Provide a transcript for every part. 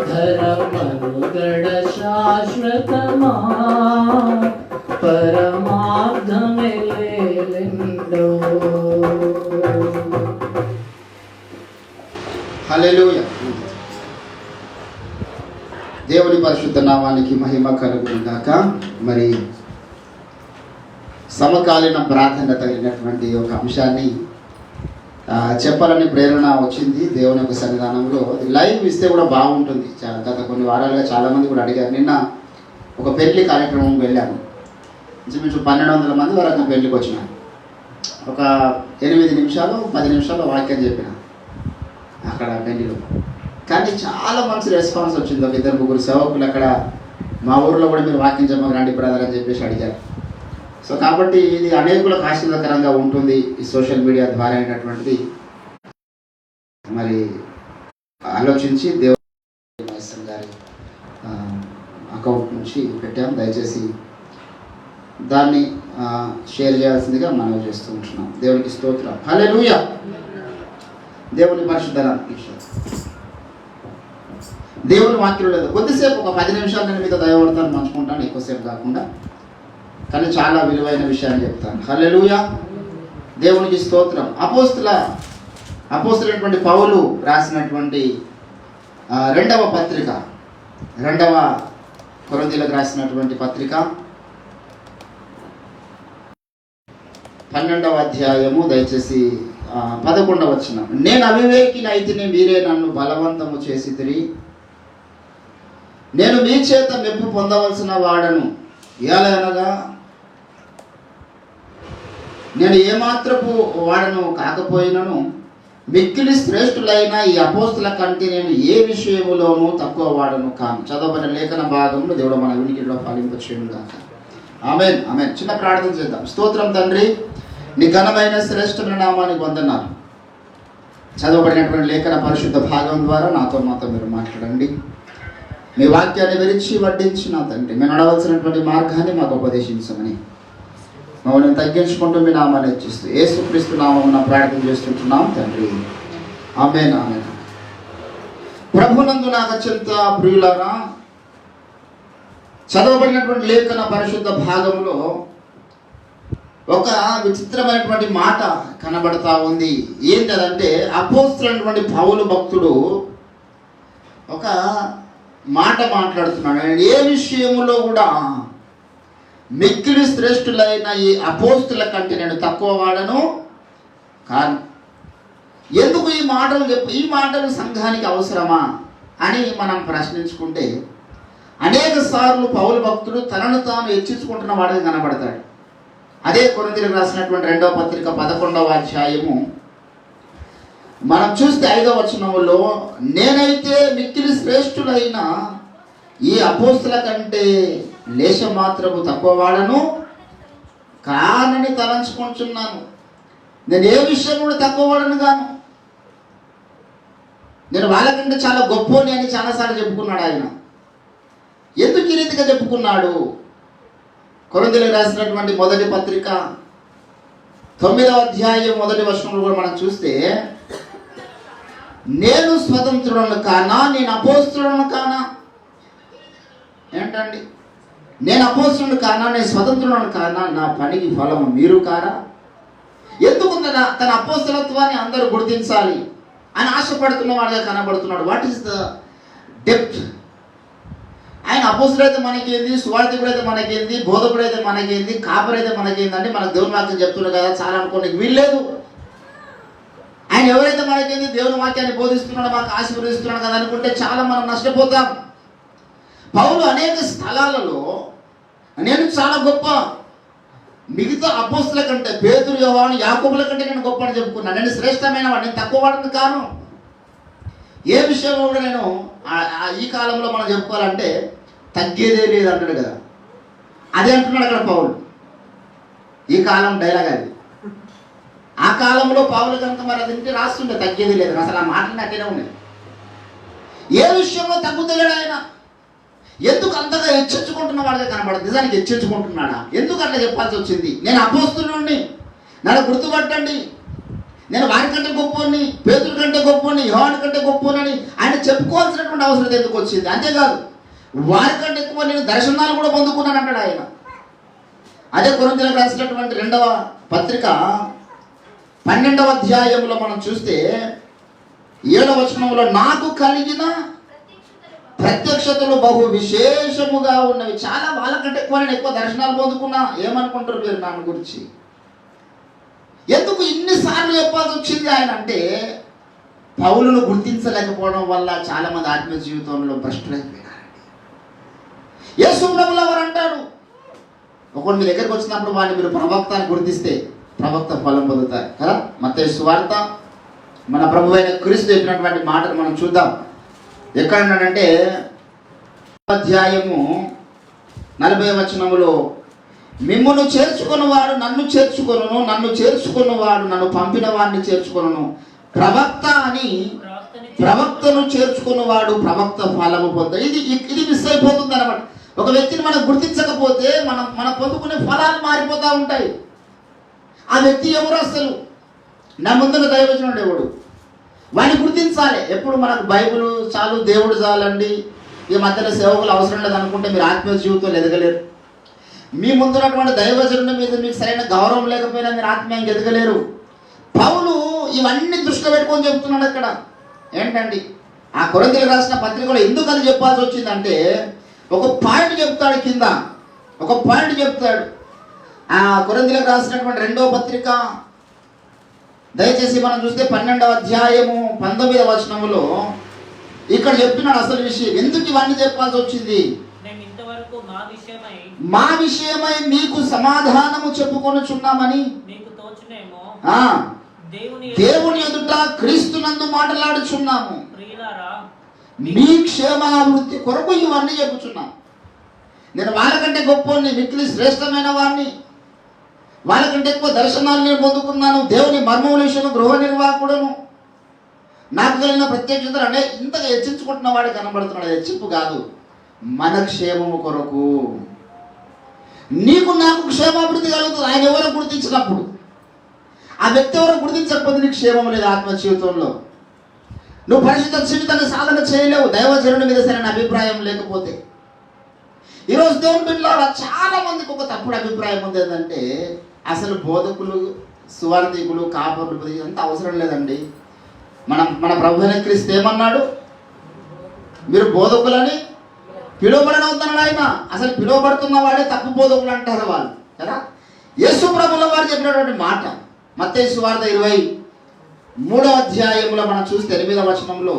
ధరమనుగడ శాశ్వతమా పరమార్థమెలేలెండో. హల్లెలూయా. దేవుని పరిశుద్ధ నామానికి మహిమ కలుగును గాక. మరి సమకాలీన ప్రాధాన్యత కలిగినటువంటి ఒక అంశాన్ని చెప్పాలని ప్రేరణ వచ్చింది దేవుని యొక్క సన్నిధానంలో. లైవ్ ఇస్తే కూడా బాగుంటుంది. గత కొన్ని వారాలుగా చాలామంది కూడా అడిగారు. నిన్న ఒక పెళ్లి కార్యక్రమం వెళ్ళాను. ఇంచుమించు 1200 మంది వరకు పెళ్లికి వచ్చినాను. ఒక 8 నిమిషాలు 10 నిమిషాలు వాక్యం చెప్పిన అక్కడ పెళ్లిలో. కానీ చాలా మంచి రెస్పాన్స్ వచ్చింది. ఒక 2-3 సేవకులు అక్కడ మా ఊరిలో కూడా మీరు వాక్యం చెప్పక రండి బ్రదర్ అని చెప్పేసి అడిగారు. సో కాబట్టి ఇది అనేకులకు ఆశీర్వాదకరంగా ఉంటుంది. ఈ సోషల్ మీడియా ద్వారా అయినటువంటిది మరి ఆలోచించి దేవుని గారి అకౌంట్ నుంచి పెట్టాం. దయచేసి దాన్ని షేర్ చేయాల్సిందిగా మనం చేస్తూ ఉంటున్నాం. దేవునికి స్తోత్రం. హల్లెలూయా. దేవుని పరిశుద్ధ దేవుని వాక్యం లేదు. కొద్దిసేపు ఒక 10 నిమిషాలు నేను మీతో దయవర్తాను పంచుకుంటాను, ఎక్కువసేపు కాకుండా. కానీ చాలా విలువైన విషయాన్ని చెప్తాను. హల్లెలూయా. దేవునికి స్తోత్రం. అపోస్తులైనటువంటి పౌలు రాసినటువంటి 2వ పత్రిక, 2వ కొరింథీయులకు రాసినటువంటి పత్రిక 12వ అధ్యాయము దయచేసి 11వ వచనం. నేను అవివేకిని అయితేనే మీరే నన్ను బలవంతము చేసితిరి. నేను మీ చేత మెప్పు పొందవలసిన వాడను. ఎలాగనగా నేను ఏమాత్రపు వాడను కాకపోయినను మిక్కిలి శ్రేష్ఠులైన ఈ అపోస్తుల కంటే నేను ఏ విషయములోనూ తక్కువ వాడను కాను. చదవబడిన లేఖన భాగంలో దేవుడు మన వినికిడిలో ఫలింపచేయును గాక. ఆమేన్, ఆమేన్. చిన్న ప్రార్థన చేద్దాం. స్తోత్రం తండ్రి, నీ ఘనమైన శ్రేష్ఠమైన నామానికి వందనాలు. చదవబడినటువంటి లేఖన పరిశుద్ధ భాగం ద్వారా నాతో మీరు మాట్లాడండి. మీ వాక్యాన్ని విరిచి వడ్డించి నా తండ్రి మేము నడవలసినటువంటి మార్గాన్ని మాకు ఉపదేశించమని మమ్మల్ని తగ్గించుకుంటూ మీ నామాన్ని హెచ్చిస్తూ యేసుక్రీస్తు నామమున ప్రార్థన చేస్తుంటున్నాం తండ్రి. ఆమేన్, ఆమేన్. ప్రభునందు నాకు అత్యంత ప్రియులారా, చదవబడినటువంటి లేఖన పరిశుద్ధ భాగంలో ఒక విచిత్రమైనటువంటి మాట కనబడతా ఉంది. ఏంటంటే అపోస్తలుడైనటువంటి పౌలు భక్తుడు ఒక మాట మాట్లాడుతున్నాడు. ఏ విషయములో కూడా మిక్కిలి శ్రేష్ఠులైన ఈ అపోస్తుల కంటే నేను తక్కువ వాడను కాను. ఎందుకు ఈ మాటలు సంఘానికి అవసరమా అని మనం ప్రశ్నించుకుంటే అనేక సార్లు పౌలు భక్తుడు తనను తాను హెచ్చించుకుంటున్న వాడికి కనబడతాడు. అదే కొరింథీయులకు రాసినటువంటి 2వ పత్రిక 11వ అధ్యాయము మనం చూస్తే 5వ వచనంలో నేనైతే మిక్కిలి శ్రేష్ఠులైన ఈ అపోస్తుల కంటే లేశం మాత్రము తక్కువ వాడను కానని తలంచుకుంటున్నాను. నేను ఏ విషయం కూడా తక్కువ వాడను గాను. నేను వాళ్ళకంటే చాలా గొప్పని అని చాలాసార్లు చెప్పుకున్నాడు ఆయన. ఎందుకు ఈ రీతిగా చెప్పుకున్నాడు? కొరింథీయులకు రాసినటువంటి 1వ పత్రిక 9వ అధ్యాయం 1వ వచనంలో కూడా మనం చూస్తే నేను స్వతంత్రులను కానా, నేను అపోస్తులను కానా. ఏంటండి, నేను అపోస్తులను కానా, నేను స్వతంత్రులను కానా, నా పనికి ఫలము మీరు కారా? ఎందుకు తన అపోస్తలత్వాన్ని అందరూ గుర్తించాలి అని ఆశపడుతున్న వాడిగా కనబడుతున్నాడు. What is the depth? ఆయన అపోస్తులైతే మనకేంది, సువార్థికుడైతే మనకేంది, బోధకుడైతే మనకేంది, కాపరైతే మనకేంది అంటే మనకు దేవుని వాక్యం చెప్తున్నారు కదా చాలా అనుకోనికి వీల్లేదు. ఆయన ఎవరైతే మనకేంది దేవుని వాక్యాన్ని బోధిస్తున్నాడో మాకు ఆశీర్వదిస్తున్నాడు కదా అనుకుంటే చాలా మనం నష్టపోతాం. పౌలు అనేక స్థలాలలో నేను చాలా గొప్ప, మిగతా అపోస్తుల కంటే పేతురు, యోహాను, యాకోబుల కంటే నేను గొప్ప అని చెప్పుకున్నాను. నేను శ్రేష్టమైన వాడు, నేను తక్కువ వాడిని కాను. ఏ విషయంలో కూడా నేను ఈ కాలంలో మనం చెప్పుకోవాలంటే తగ్గేదే లేదు అంటాడు కదా, అదే అంటున్నాడు అక్కడ పౌలు. ఈ కాలం డైలాగ్ అది. ఆ కాలంలో పౌలు కనుక మరి అది ఇంటి రాస్తుండే తగ్గేది లేదు. అసలు ఆ మాటలు అట్టేనే ఉన్నాయి. ఏ విషయంలో తగ్గుతలేడు ఆయన. ఎందుకు అంతగా హెచ్చరించుకుంటున్న వాడిగా కనబడదు? నిజానికి హెచ్చరించుకుంటున్నాడా? ఎందుకు అట్లా చెప్పాల్సి వచ్చింది? నేను అపోస్తులుని, నన్ను గుర్తుపట్టండి, నేను వారికంటే గొప్పని, పేతుల కంటే గొప్పని, యోహాను కంటే గొప్పని ఆయన చెప్పుకోవాల్సినటువంటి అవసరం ఎందుకు వచ్చింది? అంతేకాదు వారికంటే ఎక్కువ నేను దర్శనాలు కూడా పొందుకున్నాను అంటాడు ఆయన. అదే కొరింథీయులకు రాసినటువంటి 2వ పత్రిక 12వ అధ్యాయంలో మనం చూస్తే 7వ వచనంలో నాకు కలిగిన ప్రత్యక్షతలు బహు విశేషముగా ఉన్నవి. చాలా వాళ్ళకంటే ఎక్కువ నేను ఎక్కువ దర్శనాలు పొందుకున్నా. ఏమనుకుంటారు మీరు దాని గురించి? ఎందుకు ఇన్నిసార్లు చెప్పాల్సి వచ్చింది ఆయన అంటే, పౌలును గుర్తించలేకపోవడం వల్ల చాలా మంది ఆత్మీయ జీవితంలో భ్రష్టులైపోయారండి. యేసు ప్రభువుల వారు అంటాడు, ఒకరు మీ దగ్గరికి వచ్చినప్పుడు వాడిని మీరు ప్రవక్త అని గుర్తిస్తే ప్రవక్త ఫలం పొందుతారు కదా. మత్తయి సువార్త మన ప్రభు అయిన క్రీస్తు చెప్పినటువంటి మాటను మనం చూద్దాం. ఎక్కడన్నాడంటే అధ్యాయము 40వ వచనములో, మిమ్మును చేర్చుకున్నవాడు నన్ను చేర్చుకొనును, నన్ను చేర్చుకున్నవాడు నన్ను పంపిన వాడిని చేర్చుకొనును. ప్రవక్త అని ప్రవక్తను చేర్చుకున్నవాడు ప్రవక్త ఫలము పొందుతాడు. ఇది మిస్ అయిపోతుంది అన్నమాట. ఒక వ్యక్తిని మనం గుర్తించకపోతే మనం పొందుకునే ఫలాలు మారిపోతూ ఉంటాయి. ఆ వ్యక్తి ఎవరు? అసలు నా ముందున్న దైవజనుడు ఎవడు? వాడిని గుర్తించాలి. ఎప్పుడు మనకు బైబిల్ చాలు, దేవుడు చాలండి, ఈ మధ్యలో సేవకులు అవసరం లేదు అనుకుంటే మీరు ఆత్మీయ జీవితంలో ఎదగలేరు. మీ ముందున్నటువంటి దైవజనుడి మీద మీకు సరైన గౌరవం లేకపోయినా మీరు ఆత్మీయంగా ఎదగలేరు. పౌలు ఇవన్నీ దృష్టిలో పెట్టుకొని చెప్తున్నాడు అక్కడ. ఏంటండి ఆ కొరింథీయులకు రాసిన పత్రికలో ఎందుకు అది చెప్పాల్సి వచ్చిందంటే, ఒక పాయింట్ చెప్తాడు కింద, ఒక పాయింట్ చెప్తాడు. ఆ కొరింథీయులకు రాసినటువంటి 2వ పత్రిక దయచేసి మనం చూస్తే 12వ అధ్యాయము 19వ వచనములో ఇక్కడ చెప్పినాడు అసలు విషయం. ఎందుకు ఇవన్నీ చెప్పాల్సి వచ్చింది? మా విషయమై మీకు సమాధానము చెప్పుకొనుచున్నామని దేవుని ఎదుట క్రీస్తునందు మాట్లాడుచున్నాము. మీ క్షేమాభివృద్ధి కొరకు ఇవన్నీ చెప్పుచున్నాను. నేను వాళ్ళకంటే గొప్పని, మిక్కిలి శ్రేష్టమైన వాడిని, వాళ్ళకంటే ఎక్కువ దర్శనాలు నేను పొందుకున్నాను, దేవుని మర్మముల విషయంలో గృహ నిర్వాహకుడను, నాకు కలిగిన ప్రత్యక్షతలు అంటే ఇంతగా హెచ్చించుకుంటున్న వాడు కనబడుతున్నాడు. హెచ్చింపు కాదు, మన క్షేమము కొరకు. నీకు నాకు క్షేమాభివృద్ధి కలుగుతుంది ఆయన ఎవరో గుర్తించినప్పుడు. ఆ వ్యక్తి ఎవరో గుర్తించకపోతే నీకు క్షేమం లేదు ఆత్మ జీవితంలో. నువ్వు పరిశుద్ధ జీవితాన్ని సాధన చేయలేవు దైవజనుడి మీద సరైన అభిప్రాయం లేకపోతే. ఈరోజు దేవుని బిడ్డలారా చాలా మందికి ఒక తప్పుడు అభిప్రాయం ఉంది. ఏంటంటే అసలు బోధకులు, సువార్థికులు, కాపరులు అంత అవసరం లేదండి. మన ప్రభు అయిన క్రీస్తు ఏమన్నాడు? మీరు బోధకులని పిలువబడనవుతున్నాడు ఆయన. అసలు పిలువబడుతున్న వాడే తప్పు బోధకులు అంటారు వాళ్ళు కదా. యేసు ప్రభుల వారు చెప్పినటువంటి మాట మత్తయి సువార్త 23వ అధ్యాయంలో మనం చూస్తే 8వ వచనంలో,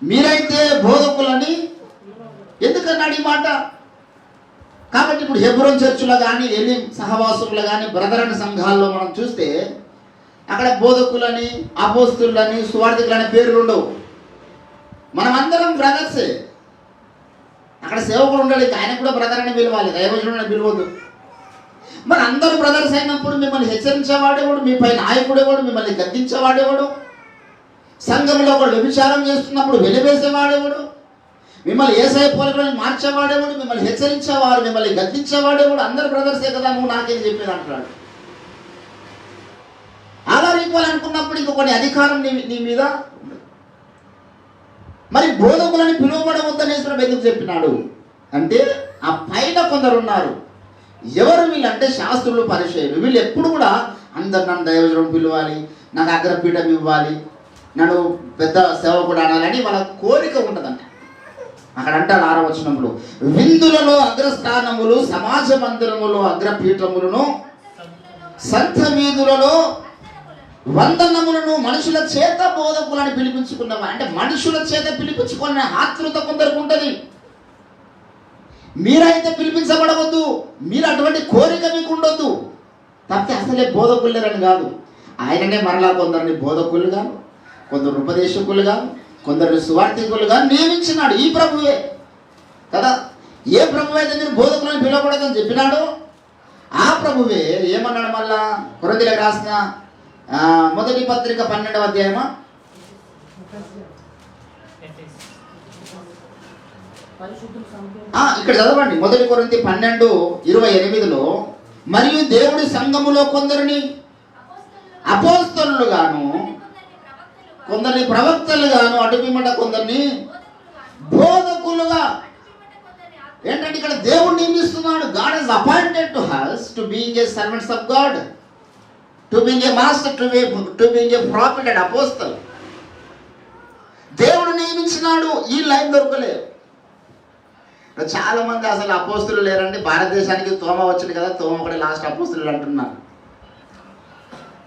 మీరైతే బోధకులని ఎందుకన్నాడు ఈ మాట? కాబట్టి ఇప్పుడు హెబ్రోన్ చర్చిలో కానీ, ఎలీం సహవాసుల్లో కానీ, బ్రదరన్ సంఘాల్లో మనం చూస్తే అక్కడ బోధకులని, అపోస్తులని, సువార్థికులని పేర్లు ఉండవు. మనమందరం బ్రదర్సే. అక్కడ సేవకుడు ఉండాలి, ఆయన కూడా బ్రదర్ అని పిలవాలి, దైవజనుడు అని పిలవద్దు. మరి అందరూ బ్రదర్స్ అయినప్పుడు మిమ్మల్ని హెచ్చరించేవాడేవాడు, మీపై నాయకుడేవాడు, మిమ్మల్ని గద్దించేవాడేవాడు, సంఘంలో ఒకడు వ్యభిచారం చేస్తున్నప్పుడు వెలివేసేవాడేవాడు, మిమ్మల్ని ఏసై పోలికలను మార్చేవాడేవాడు, మిమ్మల్ని హెచ్చరించేవాడు, మిమ్మల్ని గద్దించేవాడేవాడు. అందరు బ్రదర్సే కదా, నువ్వు నాకేం చెప్పేది అంటున్నాడు. ఆధారించాలనుకున్నప్పుడు ఇంక కొన్ని అధికారం నీ మీద. మరి బోధకులని పిలువబడవద్దనేసినప్పుడు ఎందుకు చెప్పినాడు అంటే, ఆ పైన కొందరు ఉన్నారు. ఎవరు వీళ్ళంటే శాస్త్రులు, పరిచయులు. వీళ్ళు ఎప్పుడు కూడా అందరు నన్ను దైవజనుడు పిలవాలి, నాకు అగ్రపీఠం ఇవ్వాలి, నన్ను పెద్ద సేవకుడు అనాలని వాళ్ళ కోరిక ఉంటుందంట. అక్కడ అంటారు 6వ వచనంలో, విందులలో అగ్రస్థానములు, సమాజ మందిరములో అగ్రపీఠములను, సంత వీధులలో వందనములను మనుషుల చేత బోధకులని పిలిపించుకున్నవా. అంటే మనుషుల చేత పిలిపించుకున్న ఆతృత కొందరికి ఉంటుంది. మీరైతే పిలిపించబడవద్దు, మీరు అటువంటి కోరిక మీకు ఉండొద్దు. తప్పితే అసలే బోధకులు లేరని కాదు. ఆయననే మరలా కొందరిని బోధకులుగా, కొందరు ఉపదేశకులుగా, కొందరిని సువార్థికులుగా నియమించినాడు ఈ ప్రభువే కదా. ఏ ప్రభు అయితే మీరు బోధకులను పిలవబడదని చెప్పినాడో ఆ ప్రభువే ఏమన్నాడు మళ్ళా? కొరింథీయులకు రాసిన మొదటి పత్రిక 12వ అధ్యాయమా, ఇక్కడ చదవండి. 1 కొరింథీ 12:28లో, మరియు దేవుడి సంఘములో కొందరిని అపోస్తలుగాను, కొందరిని ప్రవక్తలుగాను, అటుపిమ్మట కొందరిని బోధకులుగా. ఏంటంటే ఇక్కడ దేవుడు నియమిస్తున్నాడు. God is appointed to us to being a servants of God, to being a master, to being a prophet and apostle. దేవుడు నియమించినాడు. ఈ లైన్ దొరకలేదు. చాలా మంది అసలు అపోస్తులు లేరండి. భారతదేశానికి తోమ వచ్చింది కదా, తోమ ఒకటి లాస్ట్ అపోస్తులు అంటున్నారు.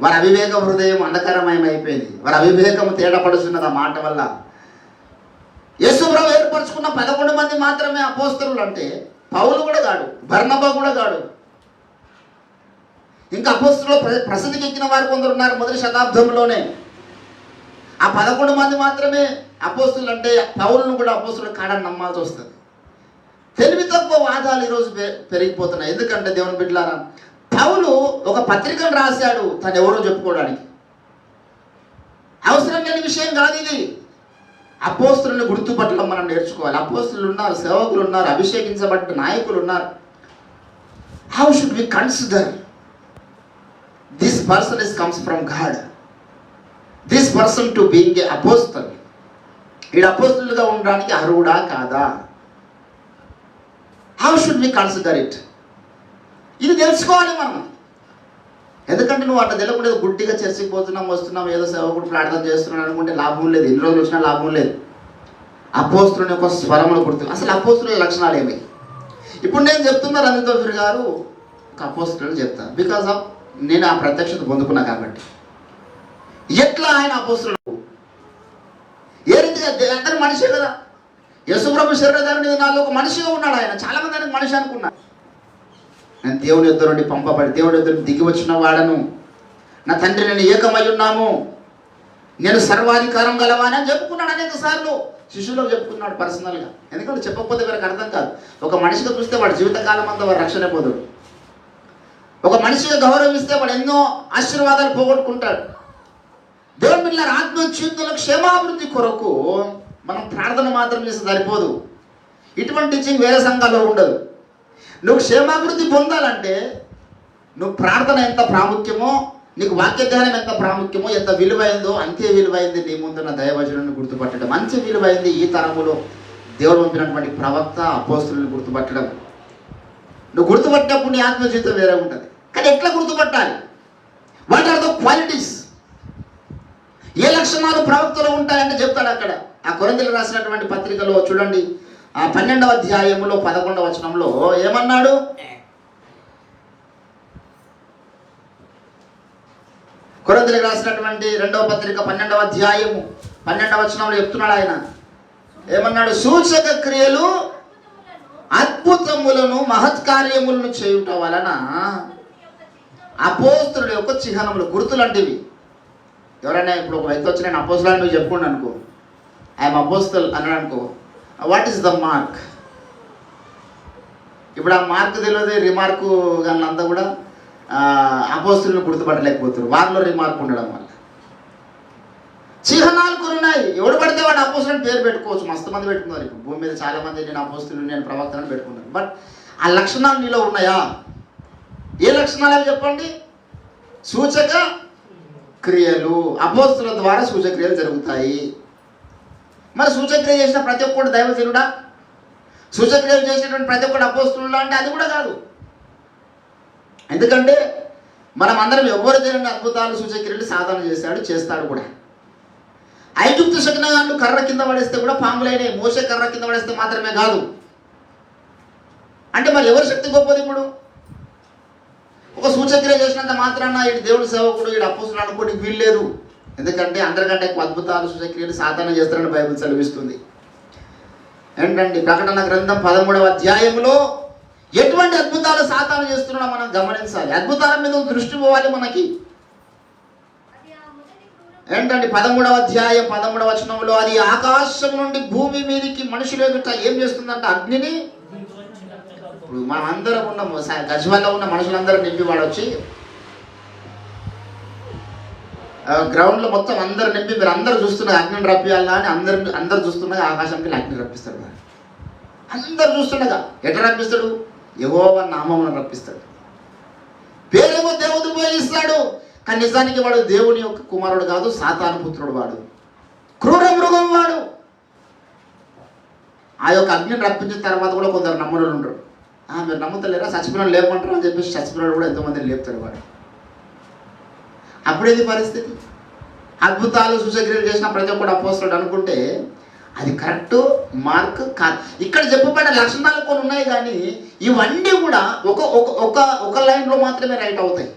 వారి అవివేక హృదయం అంధకారమయం అయిపోయింది. వారి అవివేకం తేడపడుతున్నది ఆ మాట వల్ల. యేసుప్రభు ఏర్పరచుకున్న 11 మంది మాత్రమే అపోస్తలులు అంటే పౌలు కూడా కాడు, బర్నబా కూడా కాడు. ఇంకా అపోస్తలులు ప్రసిద్ధికి ఎక్కిన వారు కొందరు ఉన్నారు మొదటి శతాబ్దంలోనే. ఆ 11 మంది మాత్రమే అపోస్తలులు అంటే పౌలును కూడా అపోస్తలులు కాడని నమ్మాల్సి వస్తుంది. తెలివి తక్కువ వాదాలు ఈరోజు పెరిగిపోతున్నాయి. ఎందుకంటే దేవుని బిడ్డలారా, పౌలు ఒక పత్రికను రాశాడు తను ఎవరో చెప్పుకోవడానికి. అవసరం లేని విషయం కాదు ఇది. అపోస్తలుని గుర్తుపట్టడం మనం నేర్చుకోవాలి. అపోస్తలులు ఉన్నారు, సేవకులు ఉన్నారు, అభిషేకించబడ్డ నాయకులు ఉన్నారు. How should we consider this person is comes from God, this person to being a apostle. వీడు అపోస్తలుగా ఉండడానికి అర్హుడా కాదా? How should we consider it? ఇది తెలుసుకోవాలి మనం. ఎందుకంటే నువ్వు అట్లా తెలియకుండా గుడ్డిగా చర్చికి పోతున్నాం, వస్తున్నాం, ఏదో సేవకుడు ప్రార్థన చేస్తున్నాడు అనుకుంటే లాభం లేదు. ఎన్ని రోజులు వచ్చినా లాభం లేదు. అపోస్తులుని యొక్క స్వరములు గుర్తు. అసలు అపోస్తుల లక్షణాలు ఏమి? ఇప్పుడు నేను చెప్తున్నా రంజితోఫిర్ గారు ఒక అపోస్తులు చెప్తాను. బికాజ్ ఆఫ్ నేను ఆ ప్రత్యక్షత పొందుకున్నా కాబట్టి. ఎట్లా ఆయన అపోస్తులు ఏ రీతిగా? అందరూ మనిషే కదా. యేసుప్రభు శరీరధారుని నాలో ఒక మనిషిగా ఉన్నాడు. ఆయన చాలా మంది ఆయనకు మనిషి అనుకున్నాను. నేను దేవుని యొద్ద నుండి పంపబడి దేవుని యొద్ద నుండి దిగి వచ్చిన వాడను, నా తండ్రి నేను ఏకమై ఉన్నాము, నేను సర్వాధికారం గలవాని అని చెప్పుకున్నాడు అనేక సార్లు. శిష్యులకు చెప్పుకున్నాడు పర్సనల్గా. ఎందుకంటే చెప్పకపోతే వీరికి అర్థం కాదు. ఒక మనిషిగా చూస్తే వాడు జీవితకాలం అంతా వాడు రక్షణ పొందుడు. ఒక మనిషిగా గౌరవిస్తే వాడు ఎన్నో ఆశీర్వాదాలు పోగొట్టుకుంటాడు. దేవుని పిల్లల ఆత్మ జీవితంలో క్షేమాభివృద్ధి కొరకు మనం ప్రార్థన మాత్రం చేస్తే సరిపోదు. ఇటువంటి టీచింగ్ వేరే సంఘాల్లో ఉండదు. నువ్వు క్షేమాభివృద్ధి పొందాలంటే నువ్వు ప్రార్థన ఎంత ప్రాముఖ్యమో, నీకు వాక్య ధ్యానం ఎంత ప్రాముఖ్యమో, ఎంత విలువైందో అంతే విలువైంది నీ ముందున్న దైవజనులను గుర్తుపట్టడం. మంచి విలువైంది ఈ తరములో దేవుడు పంపినటువంటి ప్రవక్త అపోస్తులను గుర్తుపట్టడం. నువ్వు గుర్తుపట్టినప్పుడు నీ ఆత్మ జీవితం వేరే ఉంటుంది. కానీ ఎట్లా గుర్తుపట్టాలి? What are the qualities? ఏ లక్షణాలు ప్రవక్తలో ఉంటాయంటే చెప్తాడు అక్కడ. ఆ కొరింథీయులకు రాసినటువంటి పత్రికలో చూడండి, ఆ 12వ అధ్యాయములో 11వ వచనంలో ఏమన్నాడు? కొరింథీయులకు రాసినటువంటి 2వ పత్రిక 12వ అధ్యాయము 12వ వచనంలో చెప్తున్నాడు ఆయన. ఏమన్నాడు? సూచక క్రియలు, అద్భుతములను, మహత్కార్యములను చేయుట వలన అపోస్తుల యొక్క చిహ్నములు, గుర్తులంటివి. ఎవరైనా ఇప్పుడు ఒక వ్యక్తి వచ్చి నేను అపోస్తులని నువ్వు చెప్పుకోండి అనుకో, ఐఎమ్ అపోస్తల్ అన్నాడు అనుకో, వాట్ ఈస్ ద మార్క్? ఇప్పుడు ఆ మార్క్ తెలియదు, రిమార్కు అంతా కూడా అపోస్తులను గుర్తుపట్టలేకపోతారు వారిలో రిమార్క్ ఉండడం వల్ల. చిహ్నాలు కొన్ని ఉన్నాయి. ఎవడు పడితే వాడు అపోస్తులని పేరు పెట్టుకోవచ్చు. మస్తు మంది పెట్టుకున్నారు. ఇప్పుడు భూమి మీద చాలా మంది నేను అపోస్తులు, నేను ప్రవక్తని పెట్టుకున్నాను. బట్ ఆ లక్షణాలు నీలో ఉన్నాయా? ఏ లక్షణాలు అవి చెప్పండి? సూచక క్రియలు. అపోస్తుల ద్వారా సూచక్రియలు జరుగుతాయి. మరి సూచక్రియ చేసిన ప్రతి ఒక్కడు దైవజనుడా? సూచక్రియలు చేసినటువంటి ప్రతి ఒక్కడు అపోస్తులుడా అంటే అది కూడా కాదు. ఎందుకంటే మనం అందరం ఎవరు తెలియని అద్భుతాలు, సూచక్రియలు సాధన చేశాడు, చేస్తాడు కూడా. ఐగుప్తు శకునగాళ్ళు కర్ర కింద పడేస్తే కూడా పాములైన మోసే కర్ర కింద పడేస్తే మాత్రమే కాదు. అంటే మరి ఎవరి శక్తి గొప్పది? ఇప్పుడు ఒక సూచక్రియ చేసినంత మాత్రాన ఈ దేవుడి సేవకుడు, ఈ అపోస్తులు అనుకోవడానికి వీల్లేదు. ఎందుకంటే అందరికంటే ఎక్కువ అద్భుతాలు, సూచక్రియలు సాధన చేస్తారని బైబిల్ సెలవిస్తుంది. ఏంటండి? ప్రకటన గ్రంథం 13వ అధ్యాయంలో ఎటువంటి అద్భుతాలు సాధన చేస్తున్నాడో మనం గమనించాలి. అద్భుతాల మీద దృష్టి పోవాలి మనకి. ఏంటండి? 13వ అధ్యాయం 13వ వచనంలో అది ఆకాశం నుండి భూమి మీదకి మనుషులు ఎదుట ఏం చేస్తుందంట? అగ్నిని. ఇప్పుడు మనం అందరం ఉన్నాము, గజ్వాల్లో ఉన్న మనుషులందరూ నింపి వాడొచ్చి గ్రౌండ్లో మొత్తం అందరు నింపి మీరు అందరు చూస్తున్నారు అగ్నిని రప్పియాలా అని అందరు చూస్తుండగా ఆకాశంకి అగ్ని రప్పిస్తాడు. అందరు చూస్తుండగా ఎట్లా రప్పిస్తాడు? యెహోవా నామమును రప్పిస్తాడు. పేరేమో దేవుడు ఉపయోగిస్తాడు, కానీ నిజానికి వాడు దేవుని యొక్క కుమారుడు కాదు, సాతాను పుత్రుడు వాడు, క్రూర మృగం వాడు. ఆ యొక్క అగ్నిని రప్పించిన తర్వాత కూడా కొందరు నమ్మడు ఉండరు. మీరు నమ్ముతలేరా, చచ్చిపోయిన లేపమంటారు అని చెప్పేసి చచ్చిపోయినాడు కూడా ఎంతోమందిని లేపుతాడు వాడు. అప్పుడేది పరిస్థితి? అద్భుతాలు సూచక్రియలు చేసిన ప్రతి ఒక్కడు అపోస్తలుడు అనుకుంటే అది కరెక్ట్ మార్క్ కాదు. ఇక్కడ చెప్పబడిన లక్షణాలు కొన్ని ఉన్నాయి, కానీ ఇవన్నీ కూడా ఒక లైన్లో మాత్రమే రైట్ అవుతాయి.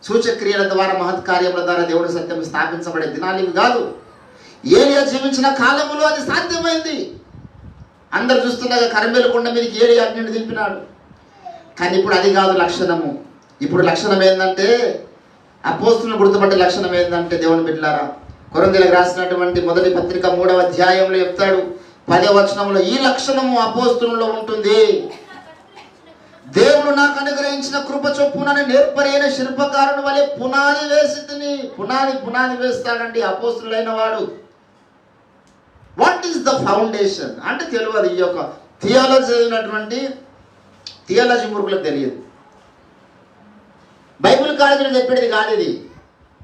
సూచక్రియల ద్వారా, మహత్కార్యముల ద్వారా దేవుడి సత్యం స్థాపించబడే దినాలు ఇవి కాదు. ఏలియా జీవించిన కాలంలో అది సాధ్యమైంది. అందరు చూస్తుండగా కర్మేలు కొండ మీదకి ఏలియా అగ్నిని దింపినాడు. కానీ ఇప్పుడు అది కాదు లక్షణము. ఇప్పుడు లక్షణం ఏంటంటే, అపోస్తులను గుర్తుపట్టే లక్షణం ఏంటంటే, దేవుని బిడ్డలారా, కొరింథీయులకు రాసినటువంటి మొదటి పత్రిక 3వ అధ్యాయంలో చెప్తాడు 10వ వచనంలో, ఈ లక్షణము అపోస్తులలో ఉంటుంది. దేవుడు నాకు అనుగ్రహించిన కృప చొప్పున నేర్పరైన శిల్పకారుని వలె పునాది వేసి తిని. పునాది వేస్తాడండి అపోస్తులైన వాడు. వాట్ ఈస్ ద ఫౌండేషన్ అంటే తెలియదు. ఈ యొక్క థియాలజీ చదివినటువంటి థియాలజీ మురుగులకు తెలియదు. బైబిల్ కాలేజీలో చెప్పేది కాదు ఇది.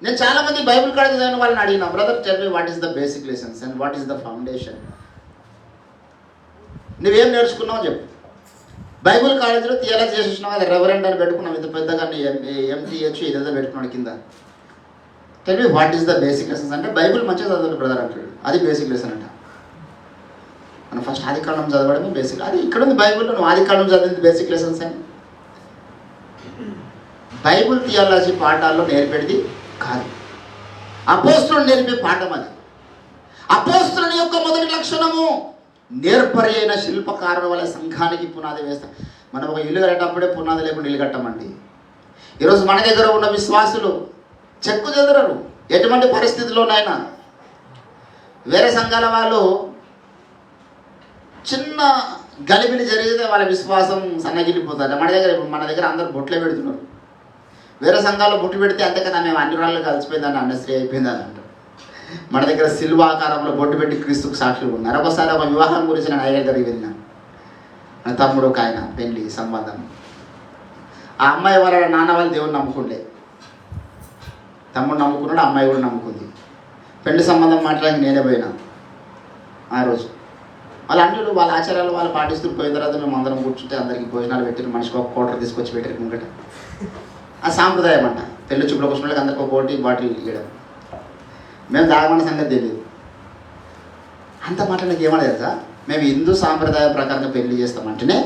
నేను చాలామంది బైబిల్ కాలేజీ చదివిన వాళ్ళని అడిగిన, brother tell me what is the basic lessons and what is the foundation. నువ్వేం నేర్చుకున్నావు చెప్పు. బైబిల్ కాలేజీలో థియాలజీ చేసేసినావు, అది రెవరెండ్ అని పెట్టుకున్నావు, ఇంత పెద్దగా MTH ఇదేదో పెట్టుకున్నాడు కింద. Tell me what is the basic lessons అంటే, బైబిల్ మంచిగా చదవాలి బ్రదర్ అంటాడు, అది బేసిక్ లెసన్ అంట. మనం ఫస్ట్ ఆది కాండం చదవడమే బేసిక్. అది ఇక్కడ ఉంది బైబిల్లో, నువ్వు ఆది కాండం చదివింది బేసిక్ లెసన్స్ అని. బైబిల్ థియాలజీ పాఠాల్లో నేర్పేది కాదు, అపోస్తులు నేర్పే పాఠం అది. అపోస్తులని యొక్క మొదటి లక్షణము నేర్పరి అయిన శిల్పకారుల వల్ల సంఘానికి పునాది వేస్తాం. మనం ఒక ఇల్లు కట్టేటప్పుడే పునాది లేకుండా ఇల్లు కట్టమండి. ఈరోజు మన దగ్గర ఉన్న విశ్వాసులు చెక్కు చెదరరు ఎటువంటి పరిస్థితుల్లోనైనా. వేరే సంఘాల వాళ్ళు చిన్న గలిబిలి జరిగితే వాళ్ళ విశ్వాసం సన్నగిలిపోతారు. మన దగ్గర అందరూ బొట్లే పెడుతున్నారు. వేరే సంఘాల్లో బొట్టు పెడితే అంతేకదా మేము అన్ని రాళ్ళు కలిసిపోయిందని అన్నశ్రీ అయిపోయిందని అంటారు. మన దగ్గర సిల్వ ఆకారంలో బొట్టు పెట్టి క్రీస్తుకు సాక్షులు ఉన్నారు. ఒకసారి ఒక వివాహం గురించి నేను అయ్యగారి దగ్గరికి వెళ్ళినాను. నా తమ్ముడు ఒక ఆయన పెళ్లి సంబంధం. ఆ అమ్మాయి వాళ్ళ నాన్న వాళ్ళు దేవుని నమ్ముకుండే, తమ్ముడు నమ్ముకున్నాడు, అమ్మాయి కూడా నమ్ముకుంది. పెళ్లి సంబంధం మాట్లాడి నేనే పోయినా. ఆ రోజు వాళ్ళ అన్నిలు వాళ్ళ ఆచారాలు వాళ్ళు పాటిస్తూ పోయిన తర్వాత మేము అందరం కూర్చుంటే అందరికీ భోజనాలు పెట్టారు, మనిషికి ఒక కోటర్ తీసుకొచ్చి పెట్టారు ముంగట. ఆ సాంప్రదాయం అంట. పెళ్లి చూపుల కోసం అందరికి ఒక కోటి బాటిల్ ఇవ్వడం. మేము తాగమన్న సంగతి తెలియదు. అంత మాట నాకు ఏమన్నా తెలుసా, మేము హిందూ సాంప్రదాయ ప్రకారంగా పెళ్లి చేస్తామంటేనే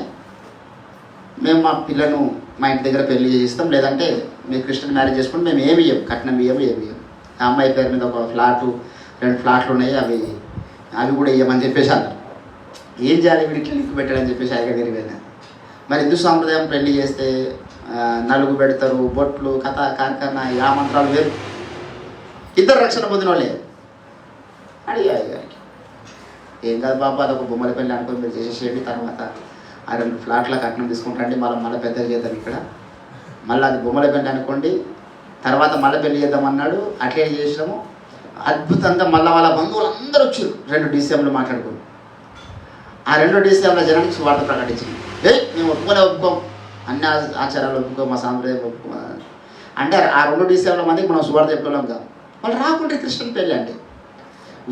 మేము మా పిల్లను మా ఇంటి దగ్గర పెళ్లి చేయిస్తాం, లేదంటే మీరు క్రిస్టియన్ మ్యారేజ్ చేసుకుంటే మేము ఏమి ఇవ్వం, కట్నం ఏమి ఇవ్వం. ఆ అమ్మాయి పేరు మీద ఒక ఫ్లాటు 2 ఫ్లాట్లు ఉన్నాయి, అవి కూడా ఇవ్వమని చెప్పేసి అన్నారు. ఏం చేయాలి వీడికి లింక్ పెట్టాలని చెప్పేసి ఆయన దగ్గరికి వెళ్ళాను. మరి హిందూ సాంప్రదాయం పెళ్లి చేస్తే నలుగు పెడతారు, బొట్లు, కథ కార్ఖానా, ఆ మంత్రాలు వేరు. ఇద్దరు రక్షణ పొందిన వాళ్ళే. అడిగా గారికి, ఏం కాదు బాబా, అదొక బొమ్మల పెళ్ళి అనుకుని మీరు చేసేసేయండి, తర్వాత ఆ 2 ఫ్లాట్ల కట్నం తీసుకుంటాండి, మళ్ళీ పెద్దగా చేద్దాం ఇక్కడ, మళ్ళీ అది బొమ్మల పెళ్ళి అనుకోండి, తర్వాత మళ్ళీ పెళ్లి చేద్దామన్నాడు. అట్లే చేసినాము. అద్భుతంగా మళ్ళీ వాళ్ళ బంధువులు అందరూ వచ్చారు. 2 DCMలు మాట్లాడుకుని ఆ 2 DCMల జనానికి సువార్త ప్రకటించింది. మేము ఒప్పుకోం, అన్ని ఆచారాలు ఒప్పుకో, మా సాంప్రదాయం ఒప్పుకో అంటే ఆ 2 DCMల మందికి మనం సువార్త చెప్పుకోలేం కాదు. వాళ్ళు రాకుంటే క్రిస్టియన్ పెళ్ళి అంటే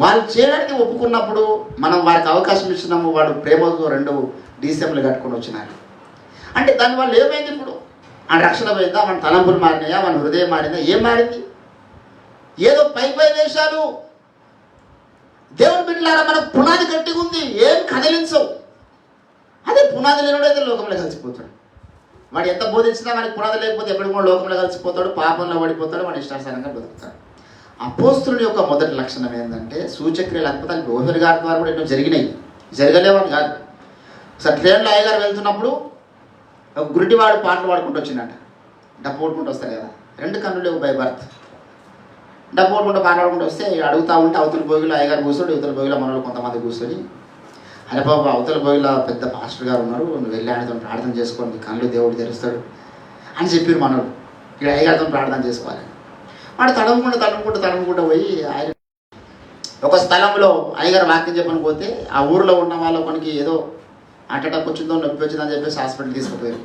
వాళ్ళు చేయడానికి ఒప్పుకున్నప్పుడు మనం వారికి అవకాశం ఇచ్చినాము. వాడు ప్రేమతో 2 DCMలు కట్టుకొని వచ్చినారు అంటే దానివల్ల ఏమైంది? ఇప్పుడు ఆ రక్షణ పోయిందా, మన తలంపులు మారినాయా, మన హృదయం మారిందా? ఏం మారింది? ఏదో పై వేషాలు. దేవుని బిడ్డలారా, మనకు పునాది గట్టిగా ఉంది, ఏం కదిలించవు. అదే పునాది లేనివాడైతే లోకంలో కలిసిపోతాడు. వాడు ఎంత బోధించినా వాడికి పునాది లేకపోతే ఎప్పటికి కూడా లోకంలో కలిసిపోతాడు, పాపంలో పడిపోతాడు, వాడు ఇష్టానుసారంగా బతుకుతాడు. అపోస్తుల యొక్క మొదటి లక్షణం ఏంటంటే సూచక్రియలు, అద్భుతాలు గోహరి గారి ద్వారా కూడా ఎన్నో జరిగినాయి, జరగలేవని కాదు. ఒకసారి ట్రైన్లో అయ్యగారు వెళ్తున్నప్పుడు ఒక గురిటివాడు పాటలు పాడుకుంటూ వచ్చిందంట. డప్పు కొట్టుకుంటూ వస్తారు కదా, 2 కన్నులు లేవు బై బర్త్. డప్పు కొట్టుకుంటూ పాటలు పాడుకుంటూ వస్తే అడుగుతూ ఉంటే అవతల భోగిలో అయ్యగారు కూర్చోడు, ఇవతల భోగిలో మనలో కొంతమంది కూర్చొని, అరే బాబు అవతల భోగిలో పెద్ద పాస్టర్ గారు ఉన్నారు, నువ్వు వెళ్ళి ఆయనతో ప్రార్థన చేసుకోండి, కళ్ళు దేవుడు తెరుస్తాడు అని చెప్పారు మనోడు. ఇక్కడ అయ్యగారితో ప్రార్థన చేసుకోవాలి. వాడు తడుముకుంటూ పోయి ఆయన ఒక స్థలంలో అయ్యగారు వాక్యం చెప్పని పోతే ఆ ఊరిలో ఉన్న వాళ్ళ కొనికి ఏదో అటాక్ వచ్చిందో, నొప్పి వచ్చిందని చెప్పేసి హాస్పిటల్ తీసుకుపోయారు.